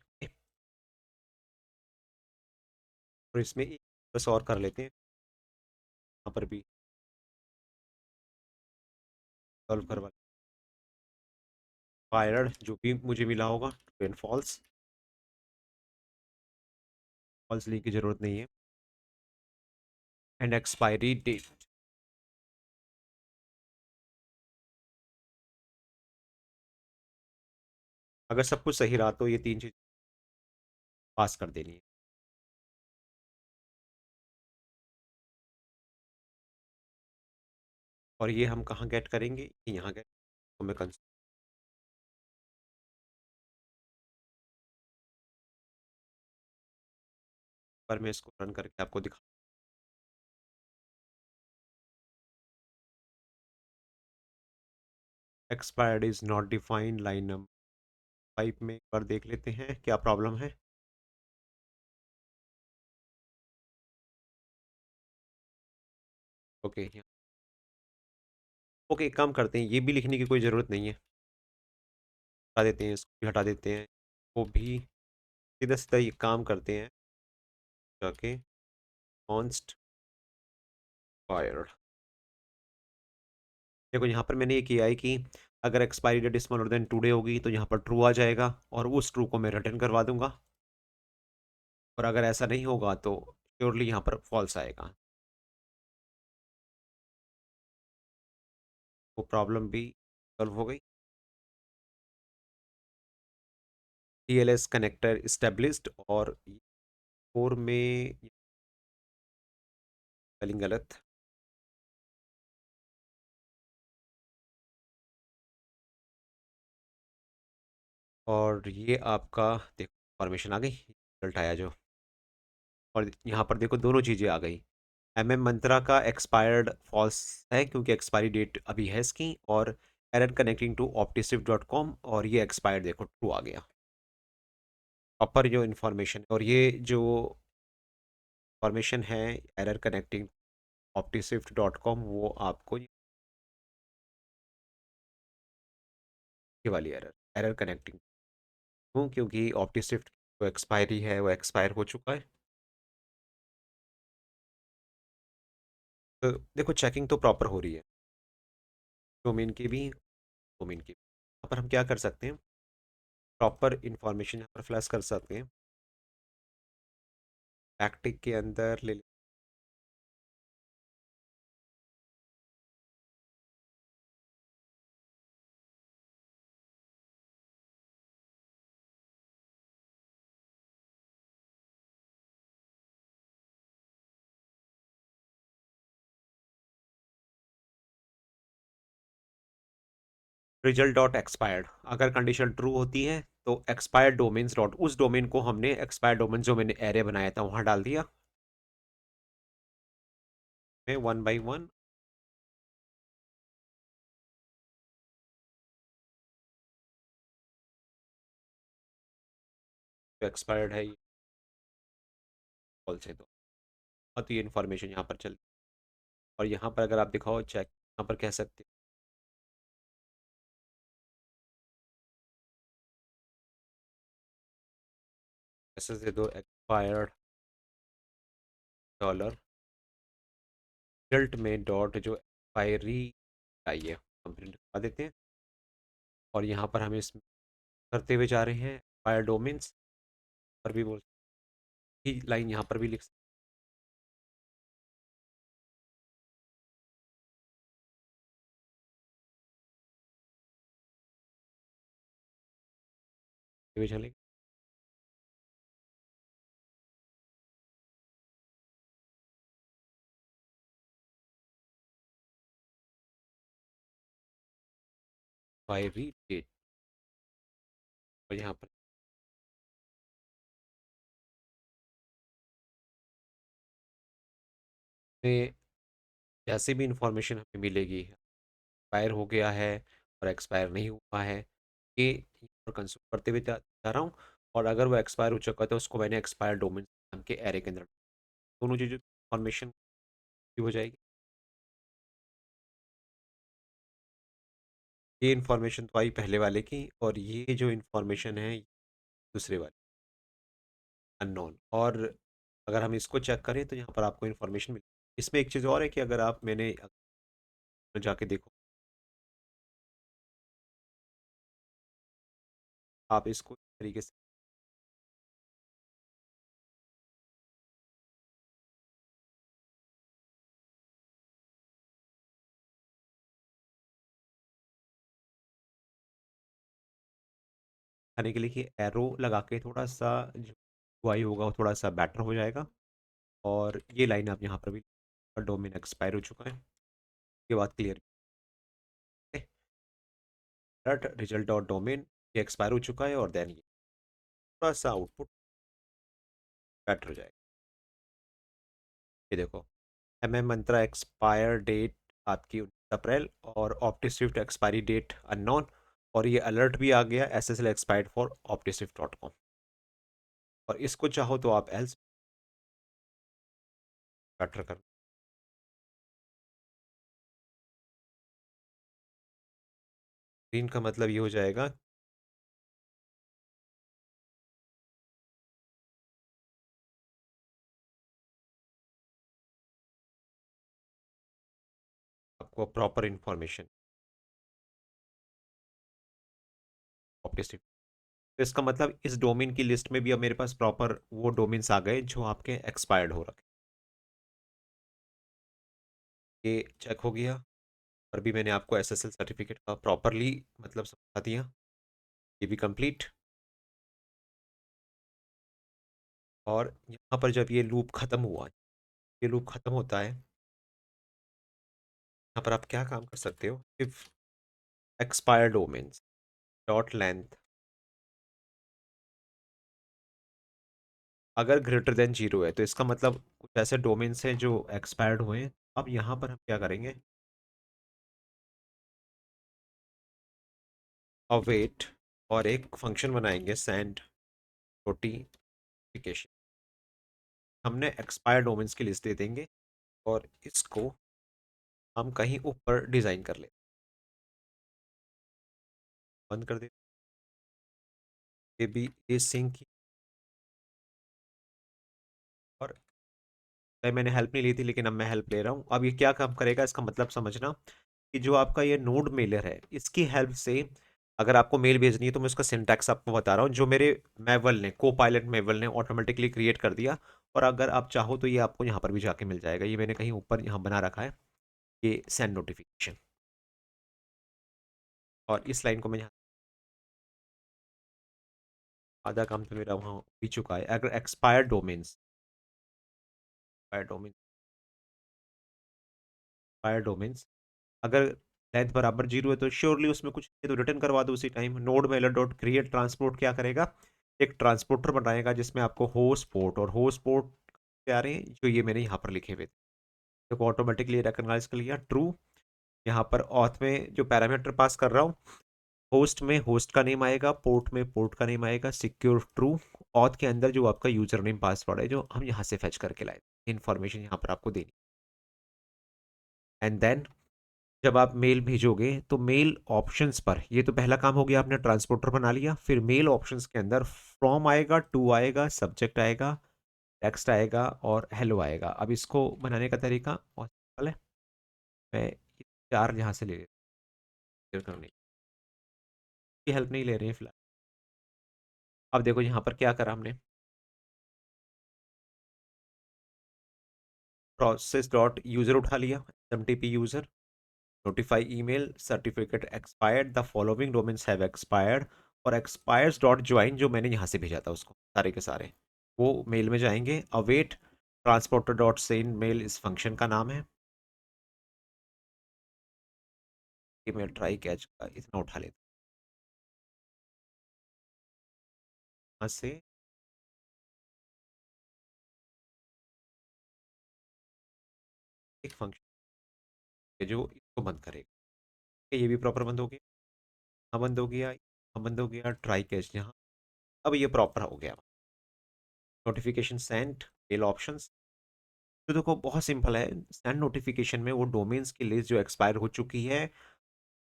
और इसमें एक बस और कर लेते हैं, यहाँ पर भी सॉल्व करवा, फायर्ड जो भी मुझे मिला होगा ट्रू एंड फॉल्स, फॉल्स लिखने की जरूरत नहीं है। एंड एक्सपायरी डेट, अगर सब कुछ सही रहा तो ये तीन चीज पास कर देनी है। और ये हम कहाँ गेट करेंगे, यहाँ गेट, तो मैं पर मैं इसको रन करके आपको दिखा। Expired is not defined, line number 5 में एक बार देख लेते हैं क्या प्रॉब्लम है। ओके, ओके, एक काम करते हैं, ये भी लिखने की कोई ज़रूरत नहीं है, हटा देते हैं, इसको भी हटा देते हैं, वो भी सीधा सीधा ये काम करते हैं, जाके कॉन्स्ट फायर। देखो यहाँ पर मैंने ये किया है कि अगर expiry date smaller than today होगी तो यहाँ पर ट्रू आ जाएगा, और उस ट्रू को मैं रिटर्न करवा दूंगा। और अगर ऐसा नहीं होगा तो श्योरली यहाँ पर फॉल्स आएगा। वो प्रॉब्लम भी सॉल्व हो गई। टीएलएस कनेक्टर इस्टेब्लिश्ड, और फोर में स्पेलिंग गलत, और ये आपका देखो फॉर्मेशन आ गई, रिजल्ट आया जो। और यहाँ पर देखो दोनों चीज़ें आ गई। मंत्रा का एक्सपायर्ड फॉल्स है क्योंकि एक्सपायरी डेट अभी है इसकी, और एरर कनेक्टिंग टू optiswift.com, और ये एक्सपायर्ड देखो ट्रू आ गया। प्रॉपर जो इन्फॉर्मेशन और ये जो इन्फॉर्मेशन है एरर कनेक्टिंग optiswift.com, वो आपको ये वाली एरर एरर कनेक्टिंग क्यों, क्योंकि ऑप्टिस्विफ्ट जो एक्सपायरी है वो एक्सपायर हो चुका है। तो देखो चेकिंग तो प्रॉपर हो रही है, डोमेन की भी, डोमेन की भी। यहाँ पर हम क्या कर सकते हैं, प्रॉपर इंफॉर्मेशन यहाँ पर फ्लैश कर सकते हैं। टैक्टिक के अंदर ले रिजल्ट डॉट एक्सपायर्ड, अगर कंडीशन ट्रू होती है तो एक्सपायर्ड डोमेन्स डॉट, उस डोमेन को हमने एक्सपायर्ड डोमेन जो मैंने एरे बनाया था वहां डाल दिया। मैं वन बाई वन जो एक्सपायर्ड है ये कॉल से, तो बहुत ही इन्फॉर्मेशन यहाँ पर चल। और यहाँ पर अगर आप दिखाओ चेक, यहाँ पर कह सकते ऐसे दे दो एक्सपायर्ड डॉलर रिजल्ट में डॉट जो एक्सपायरी आई है हम प्रिंट करवा देते हैं। और यहाँ पर हम इसमें करते हुए जा रहे हैं एक्सपायर डोमेन्स, पर भी बोल ही लाइन यहाँ पर भी लिख सकते हुए चलेंगे। एक्सपायरी डेट, और यहाँ पर में जैसे भी इंफॉर्मेशन हमें मिलेगी एक्सपायर हो गया है और एक्सपायर नहीं हुआ है, ये कंज्यूम करते हुए जा रहा हूँ। और अगर वो एक्सपायर हो चुका है तो उसको मैंने एक्सपायर डोमेन नाम के एरे के अंदर, दोनों चीज़ें इंफॉर्मेशन हो जाएगी। ये इन्फॉर्मेशन तो आई पहले वाले की, और ये जो इन्फॉर्मेशन है दूसरे वाले अननोन। और अगर हम इसको चेक करें तो यहाँ पर आपको इन्फॉर्मेशन मिल, इसमें एक चीज़ और है कि अगर आप मैंने जाके देखो, आप इसको इस तरीके से दिखाने के लिए कि एरो लगा के थोड़ा सा जो UI होगा वो थोड़ा सा बेटर हो जाएगा। और ये लाइन आप यहाँ पर भी, डोमेन एक्सपायर हो चुका है, ये बात क्लियर है। रिजल्ट डॉट डोमेन ये एक्सपायर हो चुका है, और देन ये थोड़ा सा आउटपुट बेटर हो जाएगा। ये देखो मंत्रा एक्सपायर डेट आपकी 19 अप्रैल, और ऑप्टिस्विफ्ट एक्सपायरी डेट अननोन, और ये अलर्ट भी आ गया SSL एक्सपायर्ड फॉर optiswift.com। और इसको चाहो तो आप एल्स बेटर कर, ग्रीन का मतलब ये हो जाएगा आपको प्रॉपर इंफॉर्मेशन ऑप्टिस्विफ्ट। तो इसका मतलब इस डोमेन की लिस्ट में भी अब मेरे पास प्रॉपर वो डोमेन्स आ गए जो आपके एक्सपायर्ड हो रखे, ये चेक हो गया। और भी मैंने आपको SSL सर्टिफिकेट का प्रॉपरली मतलब समझा दिया, ये भी कंप्लीट। और यहाँ पर जब ये लूप खत्म हुआ, ये लूप खत्म होता है, यहाँ पर आप क्या काम कर सकते हो, if expire domains dot length अगर ग्रेटर देन 0 है, तो इसका मतलब कुछ ऐसे डोमेन्स हैं जो एक्सपायर्ड हुए हैं। अब यहाँ पर हम क्या करेंगे, अवेट, और एक फंक्शन बनाएंगे सेंड नोटिफिकेशन। हमने एक्सपायर डोमेन्स की लिस्ट दे देंगे और इसको हम कहीं ऊपर डिज़ाइन कर ले, बंद कर दे। ये भी ये सिंक, और मैंने हेल्प नहीं ली थी लेकिन अब मैं हेल्प ले रहा हूँ। अब ये क्या काम करेगा इसका मतलब समझना, कि जो आपका ये नोड मेलर है इसकी हेल्प से अगर आपको मेल भेजनी है तो मैं उसका सिंटैक्स आपको बता रहा हूँ, जो मेरे मेवल ने, को पायलट मेवल ने ऑटोमेटिकली क्रिएट कर दिया। और अगर आप चाहो तो ये आपको यहाँ पर भी जाके मिल जाएगा, ये मैंने कहीं ऊपर यहाँ बना रखा है, ये सेंड नोटिफिकेशन। और इस लाइन को मैं यहाँ, आधा काम तो मेरा वहाँ भी चुका है। अगर expired domains, expired domain, expired domains अगर लेंथ बराबर 0 है तो श्योरली उसमें कुछ है तो रिटर्न करवा दो उसी time. Node Mailer dot create transport क्या करेगा, एक ट्रांसपोर्टर बनाएगा जिसमें आपको होस्ट पोर्ट और होस्ट पोर्ट आ रहे हैं जो ये मैंने यहाँ पर लिखे हुए थे, तो ऑटोमेटिकली रिकॉग्नाइज कर लिया ट्रू। यहाँ पर ऑथ में जो पैरामीटर पास कर रहा हूँ, होस्ट में होस्ट का नेम आएगा, पोर्ट में पोर्ट का नेम आएगा, सिक्योर ट्रू। ऑथ के अंदर जो आपका यूजर नेम पासवर्ड है जो हम यहाँ से फेच करके लाए, इन्फॉर्मेशन यहाँ पर आपको देनी। एंड देन जब आप मेल भेजोगे तो मेल ऑप्शंस पर, ये तो पहला काम हो गया, आपने ट्रांसपोर्टर बना लिया। फिर मेल ऑप्शंस के अंदर फ्रॉम आएगा, टू आएगा, सब्जेक्ट आएगा, टेक्स्ट आएगा और हेलो आएगा। अब इसको बनाने का तरीका बहुत सिंपल है, मैं ये चार यहाँ से ले करने की हेल्प नहीं ले रहे हैं फिलहाल। अब देखो यहाँ पर क्या करा हमने, प्रोसेस डॉट यूजर उठा लिया, SMTP user, notify email, certificate expired, the following domains have expired, और एक्सपायर्स डॉट ज्वाइन जो मैंने यहाँ से भेजा था उसको, सारे के सारे वो मेल में जाएंगे। Await transporter dot send mail इस फंक्शन का नाम है। कि मैं ट्राई कैच का इतना उठा लेता हूँ यहाँ से, एक फंक्शन है जो इसको बंद करेगा। ये भी प्रॉपर बंद हो गया, यहाँ बंद हो गया, यहाँ बंद हो गया, ट्राई कैच यहाँ। अब ये प्रॉपर हो गया। नोटिफिकेशन सेंड मेल ऑप्शंस, तो देखो बहुत सिंपल है। सेंड नोटिफिकेशन में वो डोमेन्स की लिस्ट जो एक्सपायर हो चुकी है,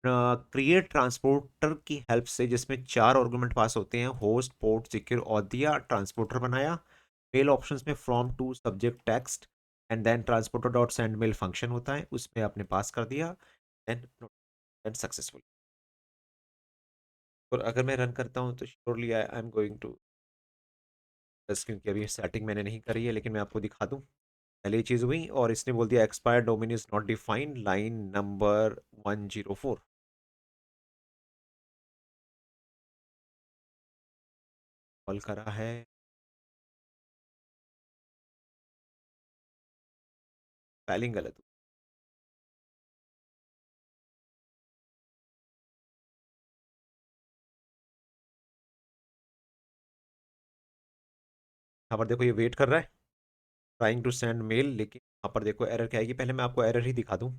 क्रिएट ट्रांसपोर्टर की हेल्प से, जिसमें चार आर्गुमेंट पास होते हैं, होस्ट पोर्ट सिक्योर और दिया, ट्रांसपोर्टर बनाया। मेल ऑप्शंस में from to subject text and then transporter dot send mail function होता है, उसमें आपने पास कर दिया एंड एंड सक्सेसफुल। और अगर मैं रन करता हूँ तो surely I am going to, बस क्योंकि अभी सेटिंग मैंने नहीं करी है लेकिन मैं आपको दिखा दूँ। पहले ये चीज़ हुई और इसने बोल दिया expire domain is not defined, line number 104। Call करा है, स्पेलिंग गलत हुई। यहाँ पर देखो ये वेट कर रहा है, ट्राइंग टू सेंड मेल, लेकिन यहाँ पर देखो एरर क्या आएगी, पहले मैं आपको एरर ही दिखा दूँ।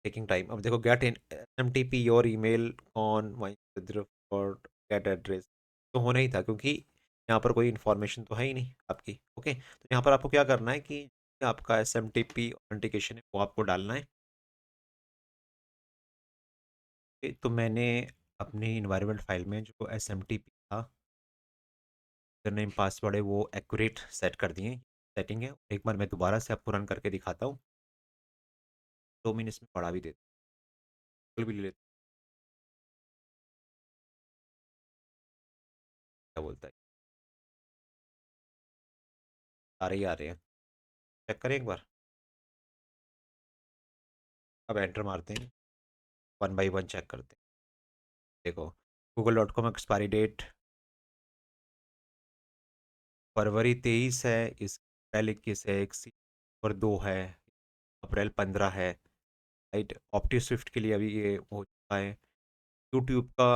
Taking time. अब देखो get in MTP your email on my और गेट एड्रेस, तो होना ही था क्योंकि यहाँ पर कोई इन्फॉर्मेशन तो है ही नहीं आपकी। ओके, तो यहाँ पर आपको क्या करना है कि आपका S M T P authentication है वो आपको डालना है। तो मैंने अपनी इन्वायरमेंट फाइल में जो एस एम टी पी था, नेम पासवर्ड है, वो एक्यूरेट सेट कर दिए। सेटिंग है, एक बार मैं दोबारा से आपको रन करके दिखाता हूँ। 2 मिनट इसमें पढ़ा भी देता हूँ, भी ले लेता हूँ, क्या बोलता है। आ रहे हैं, चेक करें एक बार। अब एंटर मारते हैं, वन बाई वन चेक करते हैं। देखो google.com एक्सपायरी डेट फरवरी 23 है, इस अप्रैल 21 है, एक सी और 2 है, अप्रैल 15 है। राइट, ऑप्टी स्विफ्ट के लिए अभी ये हो चुका है। यूट्यूब का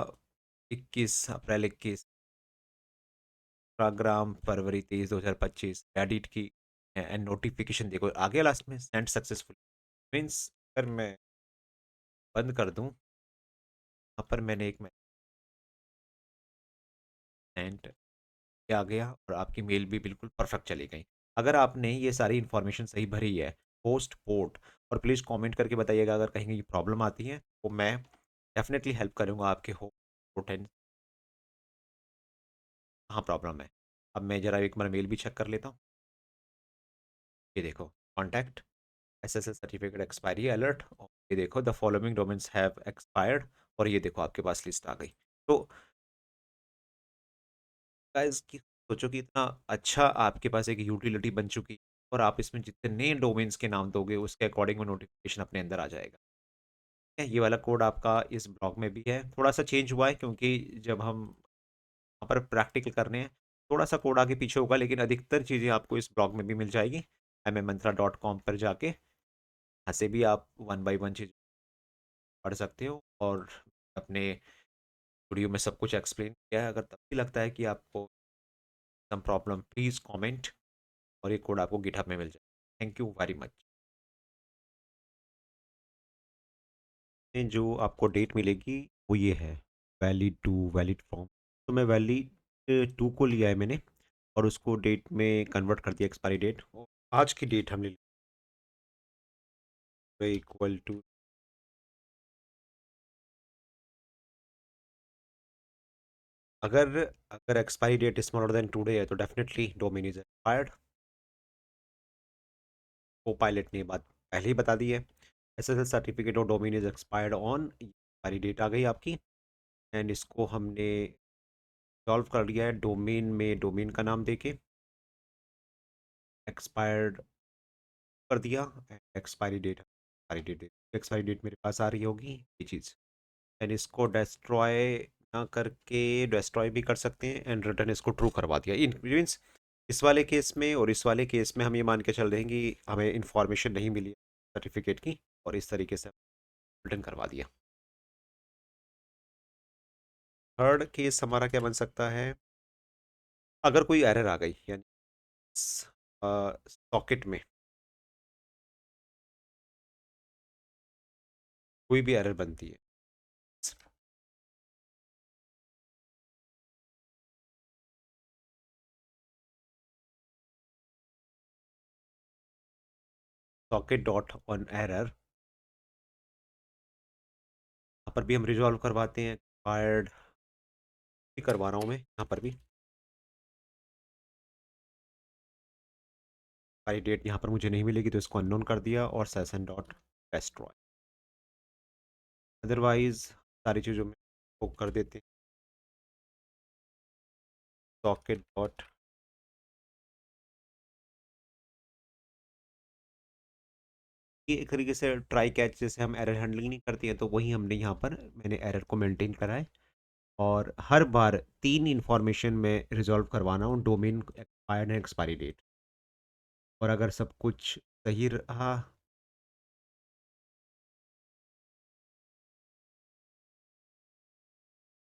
21 अप्रैल 21, इंस्टाग्राम फरवरी 23 2025, एडिट की एंड नोटिफिकेशन देखो आ गया लास्ट में, सेंड सक्सेसफुल। मीन्स अगर मैं बंद कर दूं, यहाँ पर मैंने एक सेंड आ गया और आपकी मेल भी बिल्कुल परफेक्ट चली गई। अगर आपने ये सारी इन्फॉर्मेशन सही भरी है, पोस्ट पोर्ट, और प्लीज़ कमेंट करके बताइएगा अगर कहीं प्रॉब्लम आती है, तो मैं डेफिनेटली हेल्प करूँगा आपके हो पोर्ट। कहाँ प्रॉब्लम है। अब मैं ज़रा एक बार मेल भी चेक कर लेता हूँ। ये देखो, contact SSL certificate expiry alert, और ये देखो the following domains have expired, और ये देखो आपके पास लिस्ट आ गई। तो गाइस की सोचो कि इतना अच्छा आपके पास एक यूटिलिटी बन चुकी, और आप इसमें जितने डोमेन्स के नाम दोगे उसके अकॉर्डिंग में नोटिफिकेशन अपने अंदर आ जाएगा। ये वाला कोड आपका इस ब्लॉग में भी है, थोड़ा सा चेंज हुआ है क्योंकि जब हम वहाँ पर प्रैक्टिकल करने हैं, थोड़ा सा कोड आगे पीछे होगा, लेकिन अधिकतर चीज़ें आपको इस ब्लॉग में भी मिल जाएगी। mmmantra.com पर जाके यहाँ से भी आप वन बाई वन चीज़ पढ़ सकते हो, और अपने वीडियो में सब कुछ एक्सप्लेन किया है। अगर तब भी लगता है कि आपको सम प्रॉब्लम, प्लीज़ कमेंट, और ये कोड आपको गिटहब में मिल जाए। Thank you very much. जो आपको डेट मिलेगी वो ये है, वैलिड टू वैलिड फ्रॉम। तो मैं वैलिड टू को लिया है मैंने, और उसको डेट में कन्वर्ट कर दिया, एक्सपायरी डेट आज की डेट हमने इक्वल टू। अगर अगर expiry date smaller than today है तो definitely domain is expired. Copilot ने बात पहले ही बता दी है। एसएसएल सर्टिफिकेट और domain is expired on, expiry date आ गई आपकी, एंड इसको हमने सॉल्व कर लिया है डोमेन में, डोमेन का नाम देके एक्सपायर्ड कर दिया। एक्सपायरी डेट मेरे पास आ रही होगी ये चीज़, एंड इसको डेस्ट्रॉय ना करके डेस्ट्रॉय भी कर सकते हैं, एंड रिटर्न इसको ट्रू करवा दिया। इन मीन्स इस वाले केस में और इस वाले केस में हम ये मान के चल रहे हैं कि हमें इंफॉर्मेशन नहीं मिली सर्टिफिकेट की, और इस तरीके से रिटर्न करवा दिया। थर्ड केस हमारा क्या बन सकता है, अगर कोई एरर आ गई, यानी सॉकेट में कोई भी एरर बनती है, सॉकेट डॉट ऑन एरर, यहाँ पर भी हम रिजॉल्व करवाते हैं। एक्सपायर्ड भी करवा रहा हूँ मैं यहाँ पर भी, सारी डेट यहाँ पर मुझे नहीं मिलेगी तो इसको अननोन कर दिया, और सेशन डॉट डेस्ट्रॉय। अदरवाइज सारी चीज़ों में वो कर देते हैं, सॉकेट डॉट। ये एक तरीके से ट्राई कैच, जैसे हम एरर हैंडलिंग नहीं करती है, तो वही हमने यहाँ पर मैंने एरर को मेंटेन करा है, और हर बार तीन इंफॉर्मेशन में रिजॉल्व करवाना हूँ, डोमेन एक्सपायर्ड है, एक्सपायरी डेट, और अगर सब कुछ सही रहा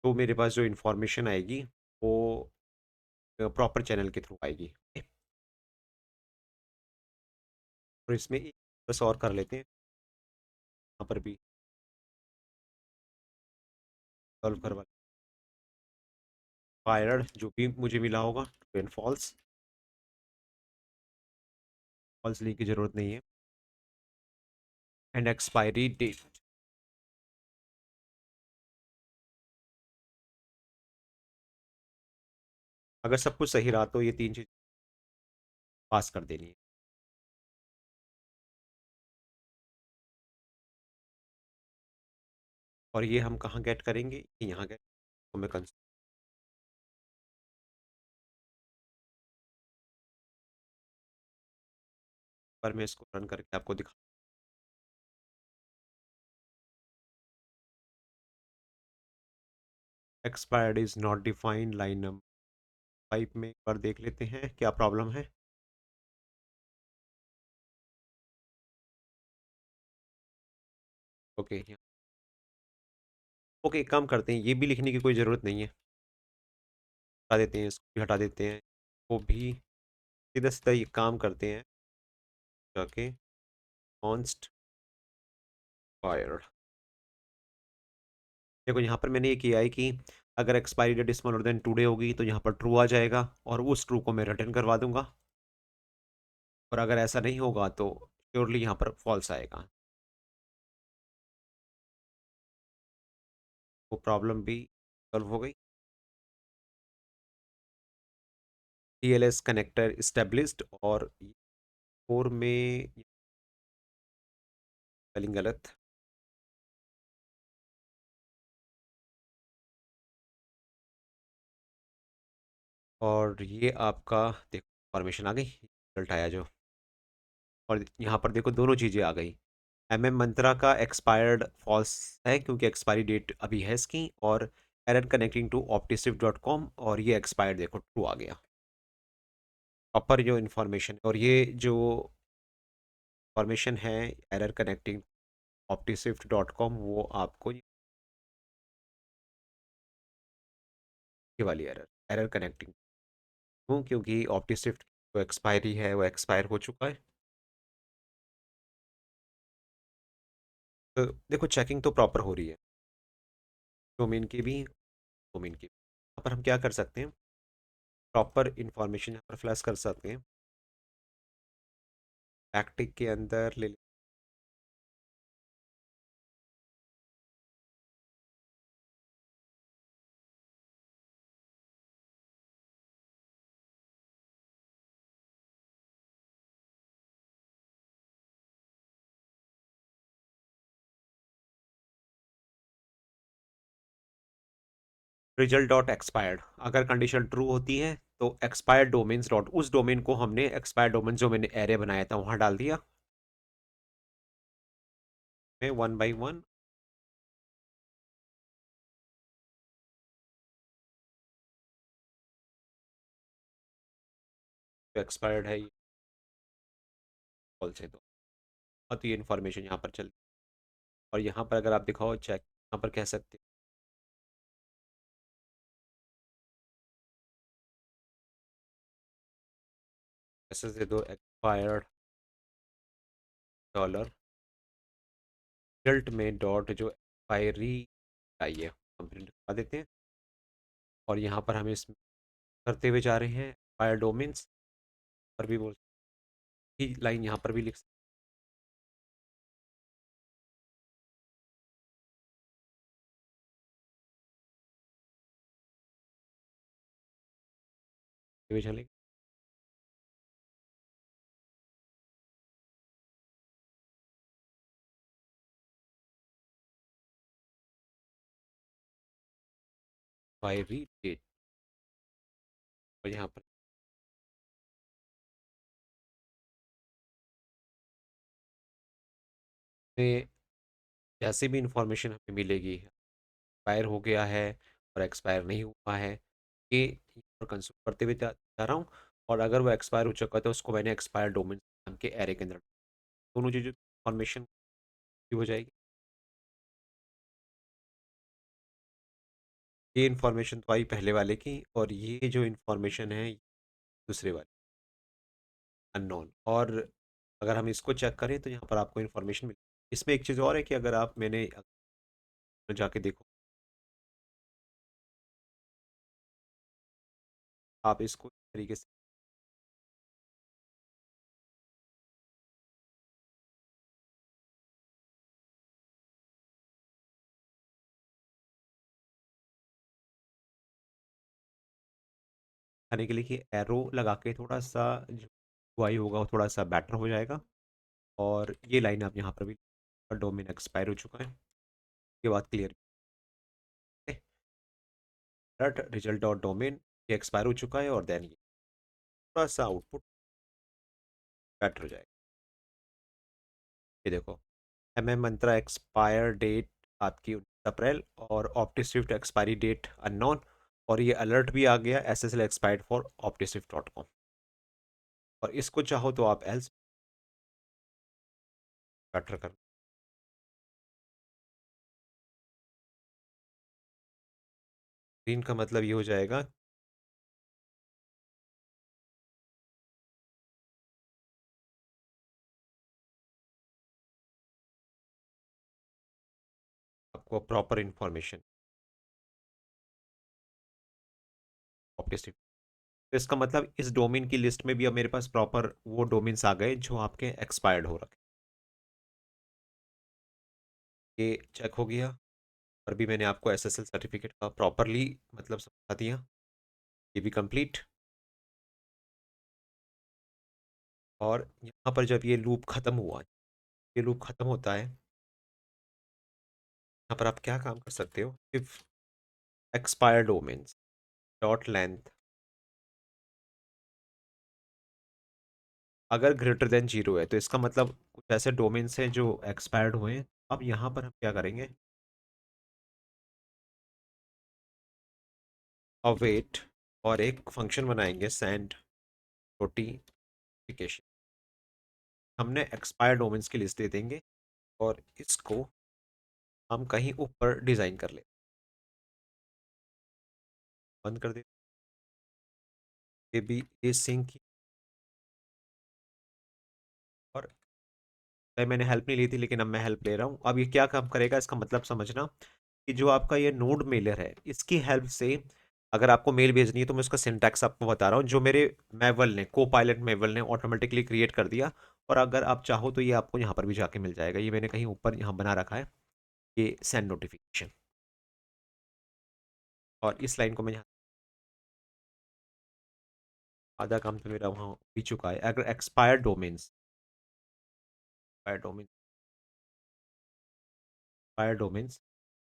तो मेरे पास जो इन्फॉर्मेशन आएगी वो प्रॉपर चैनल के थ्रू आएगी। और इसमें एक बस और कर लेते हैं, यहाँ पर भी सॉल्व करवा, फायर्ड जो भी मुझे मिला होगा ट्रू एंड फॉल्स, फॉल्स लिखने की ज़रूरत नहीं है, एंड एक्सपायरी डेट। अगर सब कुछ सही रहा तो ये तीन चीज़ पास कर देनी है। और ये हम कहाँ गेट करेंगे, ये यहाँ गेट, तो मैं कंस पर मैं इसको रन करके आपको दिखा। Expired is not defined, line number 5 में एक बार देख लेते हैं क्या प्रॉब्लम है। ओके, ओके, एक काम करते हैं, ये भी लिखने की कोई ज़रूरत नहीं है, हटा देते हैं, इसको भी हटा देते हैं, वो भी। सीधा सीधा ये काम करते हैं, जाके कॉन्स्ट फायर। देखो यहाँ पर मैंने ये किया है कि अगर expiry date smaller than today होगी तो यहाँ पर ट्रू आ जाएगा और उस ट्रू को मैं रिटर्न करवा दूंगा। और अगर ऐसा नहीं होगा तो श्योरली यहाँ पर फॉल्स आएगा। वो प्रॉब्लम भी सॉल्व हो गई। टीएलएस कनेक्टर इस्टेब्लिश्ड, और फोर में स्पेलिंग गलत। और ये आपका देखो फॉर्मेशन आ गई, रिजल्ट आया जो। और यहाँ पर देखो दोनों चीज़ें आ गई। मंत्रा का एक्सपायर्ड फॉल्स है क्योंकि एक्सपायरी डेट अभी है इसकी, और एरर कनेक्टिंग टू optiSwift.com, और ये एक्सपायर्ड देखो ट्रू आ गया। प्रॉपर जो इन्फॉर्मेशन और ये जो इन्फॉर्मेशन है एरर कनेक्टिंग optiSwift.com, वो आपको ये वाली एरर, एरर कनेक्टिंग क्यों, क्योंकि optiSwift जो एक्सपायरी है वो एक्सपायर हो चुका है। तो देखो चेकिंग तो प्रॉपर हो रही है, डोमेन की भी, डोमेन की भी। यहाँ पर हम क्या कर सकते हैं, प्रॉपर इन्फॉर्मेशन यहाँ पर फ्लैश कर सकते हैं। टैक्टिक के अंदर ले, रिजल्ट डॉट एक्सपायर्ड, अगर कंडीशन ट्रू होती है तो एक्सपायर्ड डोमेन्स डॉट, उस डोमेन को हमने एक्सपायर्ड डोमेन जो मैंने एरे बनाया था वहां डाल दिया। मैं वन बाई वन जो एक्सपायर्ड है, कॉल से तो बहुत ही इन्फॉर्मेशन यहाँ पर चल। और यहाँ पर अगर आप दिखाओ चेक, यहाँ पर कह सकते हैं ऐसे दे दो एक्सपायर्ड डॉलर रिजल्ट में डॉट जो एक्सपायरी आई है हम प्रिंट करवा देते हैं। और यहाँ पर हम इस करते हुए जा रहे हैं एक्सपायर्ड डोमेन्स, पर भी बोल ही लाइन यहाँ पर भी लिख सकते हुए चलेंगे। एक्सपायरी डेट, और यहाँ पर में जैसे भी इंफॉर्मेशन हमें मिलेगी एक्सपायर हो गया है और एक्सपायर नहीं हुआ है, ये और कंज्यूम करते हुए जा रहा हूँ। और अगर वो एक्सपायर हो चुका है तो उसको मैंने एक्सपायर डोमेन नाम के एरे के अंदर दोनों चीज़ें इंफॉर्मेशन हो जाएगी। ये इन्फॉर्मेशन तो आई पहले वाले की, और ये जो इन्फॉर्मेशन है दूसरे वाले अननोन। और अगर हम इसको चेक करें तो यहाँ पर आपको इन्फॉर्मेशन मिल, इसमें एक चीज़ और है कि अगर आप मैंने जाके देखो, आप इसको इस तरीके से आने के लिए कि एरो लगा के थोड़ा सा जो वाई होगा वो थोड़ा सा बेटर हो जाएगा। और ये लाइन आप यहाँ पर भी, डोमेन एक्सपायर हो चुका है, ये बात क्लियर है। रिजल्ट डॉट डोमेन ये एक्सपायर हो चुका है, और देन ये थोड़ा सा आउटपुट बेटर हो जाएगा। ये देखो मंत्रा एक्सपायर डेट आपकी 19 अप्रैल, और ऑप्टीस्विफ्ट एक्सपायरी डेट अननोन, और ये अलर्ट भी आ गया SSL एक्सपायर्ड फॉर optiswift.com। और इसको चाहो तो आप एल्स बेटर कर, ग्रीन का मतलब ये हो जाएगा आपको प्रॉपर इंफॉर्मेशन ऑब्वियसली। तो इसका मतलब इस डोमेन की लिस्ट में भी अब मेरे पास प्रॉपर वो डोमेन्स आ गए जो आपके एक्सपायर्ड हो रखे। ये चेक हो गया। और भी मैंने आपको एसएसएल सर्टिफिकेट का प्रॉपरली मतलब समझा दिया। ये भी कंप्लीट। और यहाँ पर जब ये लूप खत्म हुआ, ये लूप खत्म होता है, यहाँ पर आप क्या काम कर सकते हो, if expire domains dot length अगर ग्रेटर देन जीरो है, तो इसका मतलब कुछ ऐसे डोमेन्स हैं जो एक्सपायर्ड हुए हैं। अब यहाँ पर हम क्या करेंगे, अवेट और एक फंक्शन बनाएंगे सेंड नोटिफिकेशन। हमने एक्सपायर डोमेन्स की लिस्ट दे देंगे और इसको हम कहीं ऊपर डिज़ाइन कर ले, बंद कर दे। ये भी ए सिंक की। और मैंने हेल्प नहीं ली थी लेकिन अब मैं हेल्प ले रहा हूँ। अब ये क्या काम करेगा इसका मतलब समझना, कि जो आपका ये नोड मेलर है इसकी हेल्प से अगर आपको मेल भेजनी है, तो मैं उसका सिंटैक्स आपको बता रहा हूँ जो मेरे मैवल ने, को पायलट मैवल ने ऑटोमेटिकली क्रिएट कर दिया। और अगर आप चाहो तो ये आपको यहाँ पर भी जाके मिल जाएगा, ये मैंने कहीं ऊपर यहाँ बना रखा है, ये सेंड नोटिफिकेशन। और इस लाइन को मैं यहाँ, आधा काम तो मेरा वहाँ भी चुका है। अगर एक्सपायर्ड डोमेन्स, एक्सपायर्ड डोमेन्स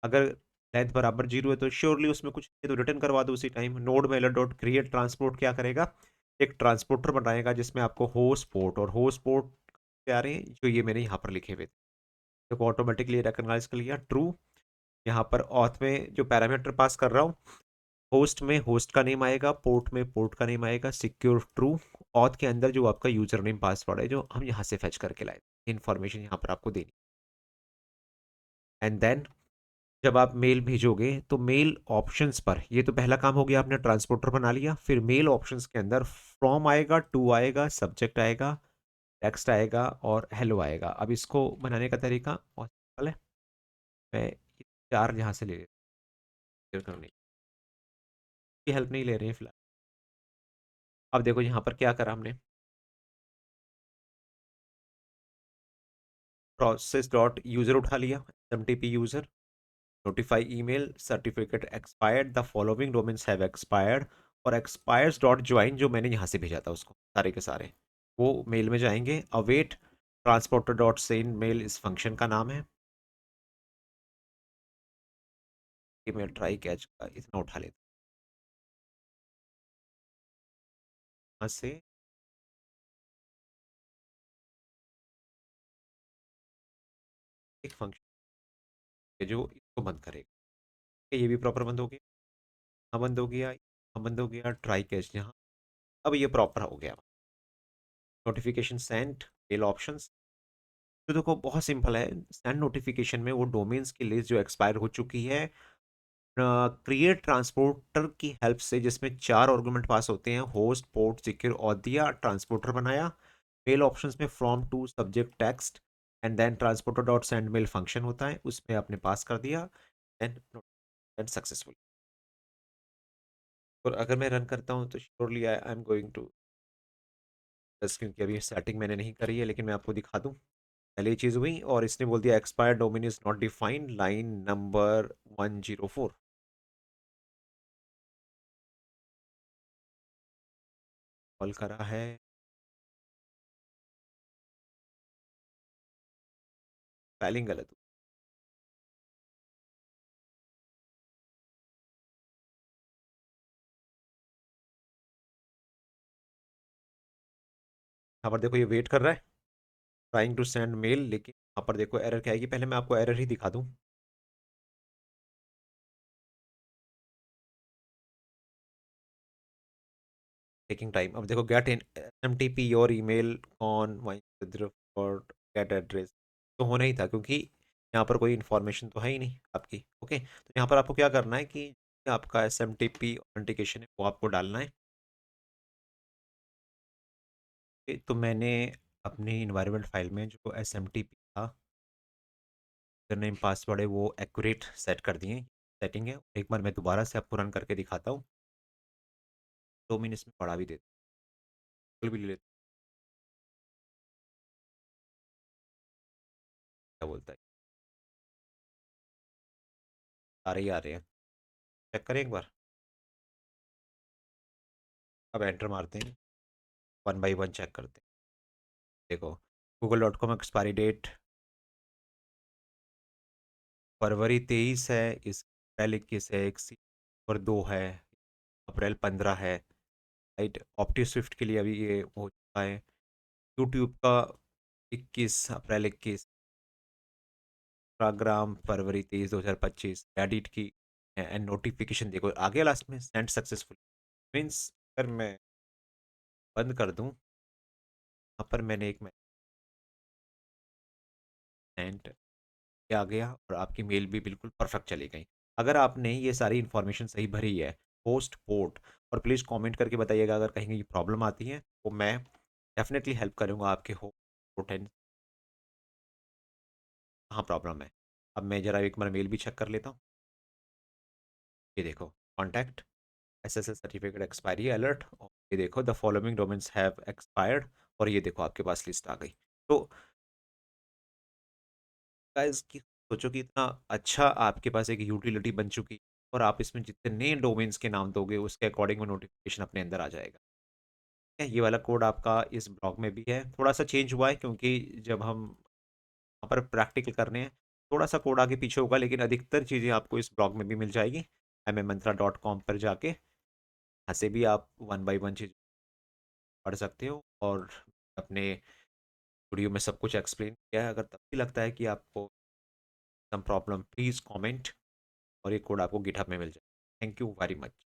अगर लेंथ बराबर जीरो है तो श्योरली उसमें कुछ है तो रिटर्न करवा दो उसी time. Node Mailer dot create transport क्या करेगा, एक ट्रांसपोर्टर बनाएगा जिसमें आपको होस्ट पोर्ट और होस्ट पोर्ट क्या आ रहे हैं, जो ये मैंने यहाँ पर लिखे हुए थे, तो ऑटोमेटिकली रिकॉग्नाइज कर लिया ट्रू। यहाँ पर ऑथ में जो पैरामीटर पास कर रहा हूँ, होस्ट में होस्ट का नेम आएगा, पोर्ट में पोर्ट का नेम आएगा, सिक्योर ट्रू। ऑथ के अंदर जो आपका यूजर नेम पासवर्ड है जो हम यहाँ से फेच करके लाए, इन्फॉर्मेशन यहाँ पर आपको देनी। एंड देन जब आप मेल भेजोगे तो मेल ऑप्शंस पर, ये तो पहला काम हो गया, आपने ट्रांसपोर्टर बना लिया। फिर मेल ऑप्शंस के अंदर फ्रॉम आएगा, टू आएगा, सब्जेक्ट आएगा, टेक्स्ट आएगा और हेलो आएगा। अब इसको बनाने का तरीका बहुत सिंपल है। मैं ये चार यहाँ से ले करने की हेल्प नहीं ले रहे हैं फिलहाल। अब देखो यहाँ पर क्या करा हमने, प्रोसेस डॉट यूजर उठा लिया, MTP user, notify email certificate expired, the following domains have expired, और एक्सपायर्स डॉट ज्वाइन जो मैंने यहाँ से भेजा था उसको, सारे के सारे वो मेल में जाएंगे। Await transporter dot send mail इस फंक्शन का नाम है। कि मैं ट्राई कैच का इतना उठा लेता हूँ यहाँ से, एक फंक्शन है जो इसको बंद करेगा। ये भी प्रॉपर बंद हो गया, यहाँ बंद हो गया, यहाँ बंद हो गया, ट्राई कैच यहाँ। अब ये प्रॉपर हो गया। नोटिफिकेशन सेंड मेल ऑप्शंस, तो देखो बहुत सिंपल है। सेंड नोटिफिकेशन में वो डोमेन्स की लिस्ट जो एक्सपायर हो चुकी है, क्रिएट ट्रांसपोर्टर की हेल्प से, जिसमें चार आर्गुमेंट पास होते हैं, होस्ट पोर्ट सिक्योर और दिया, ट्रांसपोर्टर बनाया। मेल ऑप्शंस में from to subject text and then transporter dot send mail function होता है, उसमें आपने पास कर दिया एंड सक्सेसफुल। और अगर मैं रन करता हूँ तो surely I am going to, बस क्योंकि अभी सेटिंग मैंने नहीं करी है, लेकिन मैं आपको दिखा दूँ। पहले ये चीज़ हुई और इसने बोल दिया expire domain is not defined, line number 104। Call करा है, स्पेलिंग गलत हुई। यहाँ पर देखो ये वेट कर रहा है, ट्राइंग टू सेंड मेल, लेकिन यहाँ पर देखो एरर क्या आएगी, पहले मैं आपको एरर ही दिखा दूँ। Taking time. अब देखो get in MTP your email on my और गेट एड्रेस, तो होना ही था क्योंकि यहाँ पर कोई इन्फॉर्मेशन तो है ही नहीं आपकी। ओके, तो यहाँ पर आपको क्या करना है कि आपका S M T P authentication है वो आपको डालना है। तो मैंने अपनी इन्वायरमेंट फाइल में जो एस एम टी पी था नेम पासवर्ड है वो एक्यूरेट सेट कर दिए सेटिंग है। एक बार मैं दोबारा से आपको रन करके दिखाता हूँ। 2 मिनट्स में बढ़ा भी देता हूँ, भी ले लेता हूँ, क्या बोलता है। आ रहे हैं, चेक करें एक बार। अब एंटर मारते हैं, वन बाई वन चेक करते हैं। देखो, google.com एक्सपायरी डेट फरवरी 23 है, इस अप्रैल 21 है, एक और 2 है, अप्रैल 15 है। राइट, ऑप्टी स्विफ्ट के लिए अभी ये हो चुका है। यूट्यूब का 21 अप्रैल 21, इंस्टाग्राम फरवरी 23 2025, एडिट की एंड नोटिफिकेशन देखो आगे लास्ट में सेंड सक्सेसफुल। मीन्स अगर मैं बंद कर दूं, यहाँ पर मैंने एक सेंड आ गया और आपकी मेल भी बिल्कुल परफेक्ट चली गई। अगर आपने ये सारी इन्फॉर्मेशन सही भरी है, पोस्ट पोर्ट, और प्लीज़ कमेंट करके बताइएगा अगर कहीं ये प्रॉब्लम आती है तो मैं डेफिनेटली हेल्प करूँगा आपके हो पोर्ट। कहाँ प्रॉब्लम है। अब मैं ज़रा एक बार मेल भी चेक कर लेता हूँ। ये देखो, contact SSL certificate expiry alert, और ये देखो the following domains have expired, और ये देखो आपके पास लिस्ट आ गई। तो गाइस की सोचो कि इतना अच्छा आपके पास एक यूटिलिटी बन चुकी, और आप इसमें जितने डोमेन्स के नाम दोगे उसके अकॉर्डिंग वो नोटिफिकेशन अपने अंदर आ जाएगा। ठीक है, ये वाला कोड आपका इस ब्लॉग में भी है, थोड़ा सा चेंज हुआ है क्योंकि जब हम वहाँ पर प्रैक्टिकल करने हैं थोड़ा सा कोड आगे पीछे होगा, लेकिन अधिकतर चीज़ें आपको इस ब्लॉग में भी मिल जाएगी। mmmantra.com पर जाके यहाँ से भी आप वन बाई वन चीज़ पढ़ सकते हो, और अपने वीडियो में सब कुछ एक्सप्लेन किया है। अगर तब भी लगता है कि आपको सम प्रॉब्लम, प्लीज़ कमेंट, और ये कोड आपको गिटहब में मिल जाए। Thank you very much.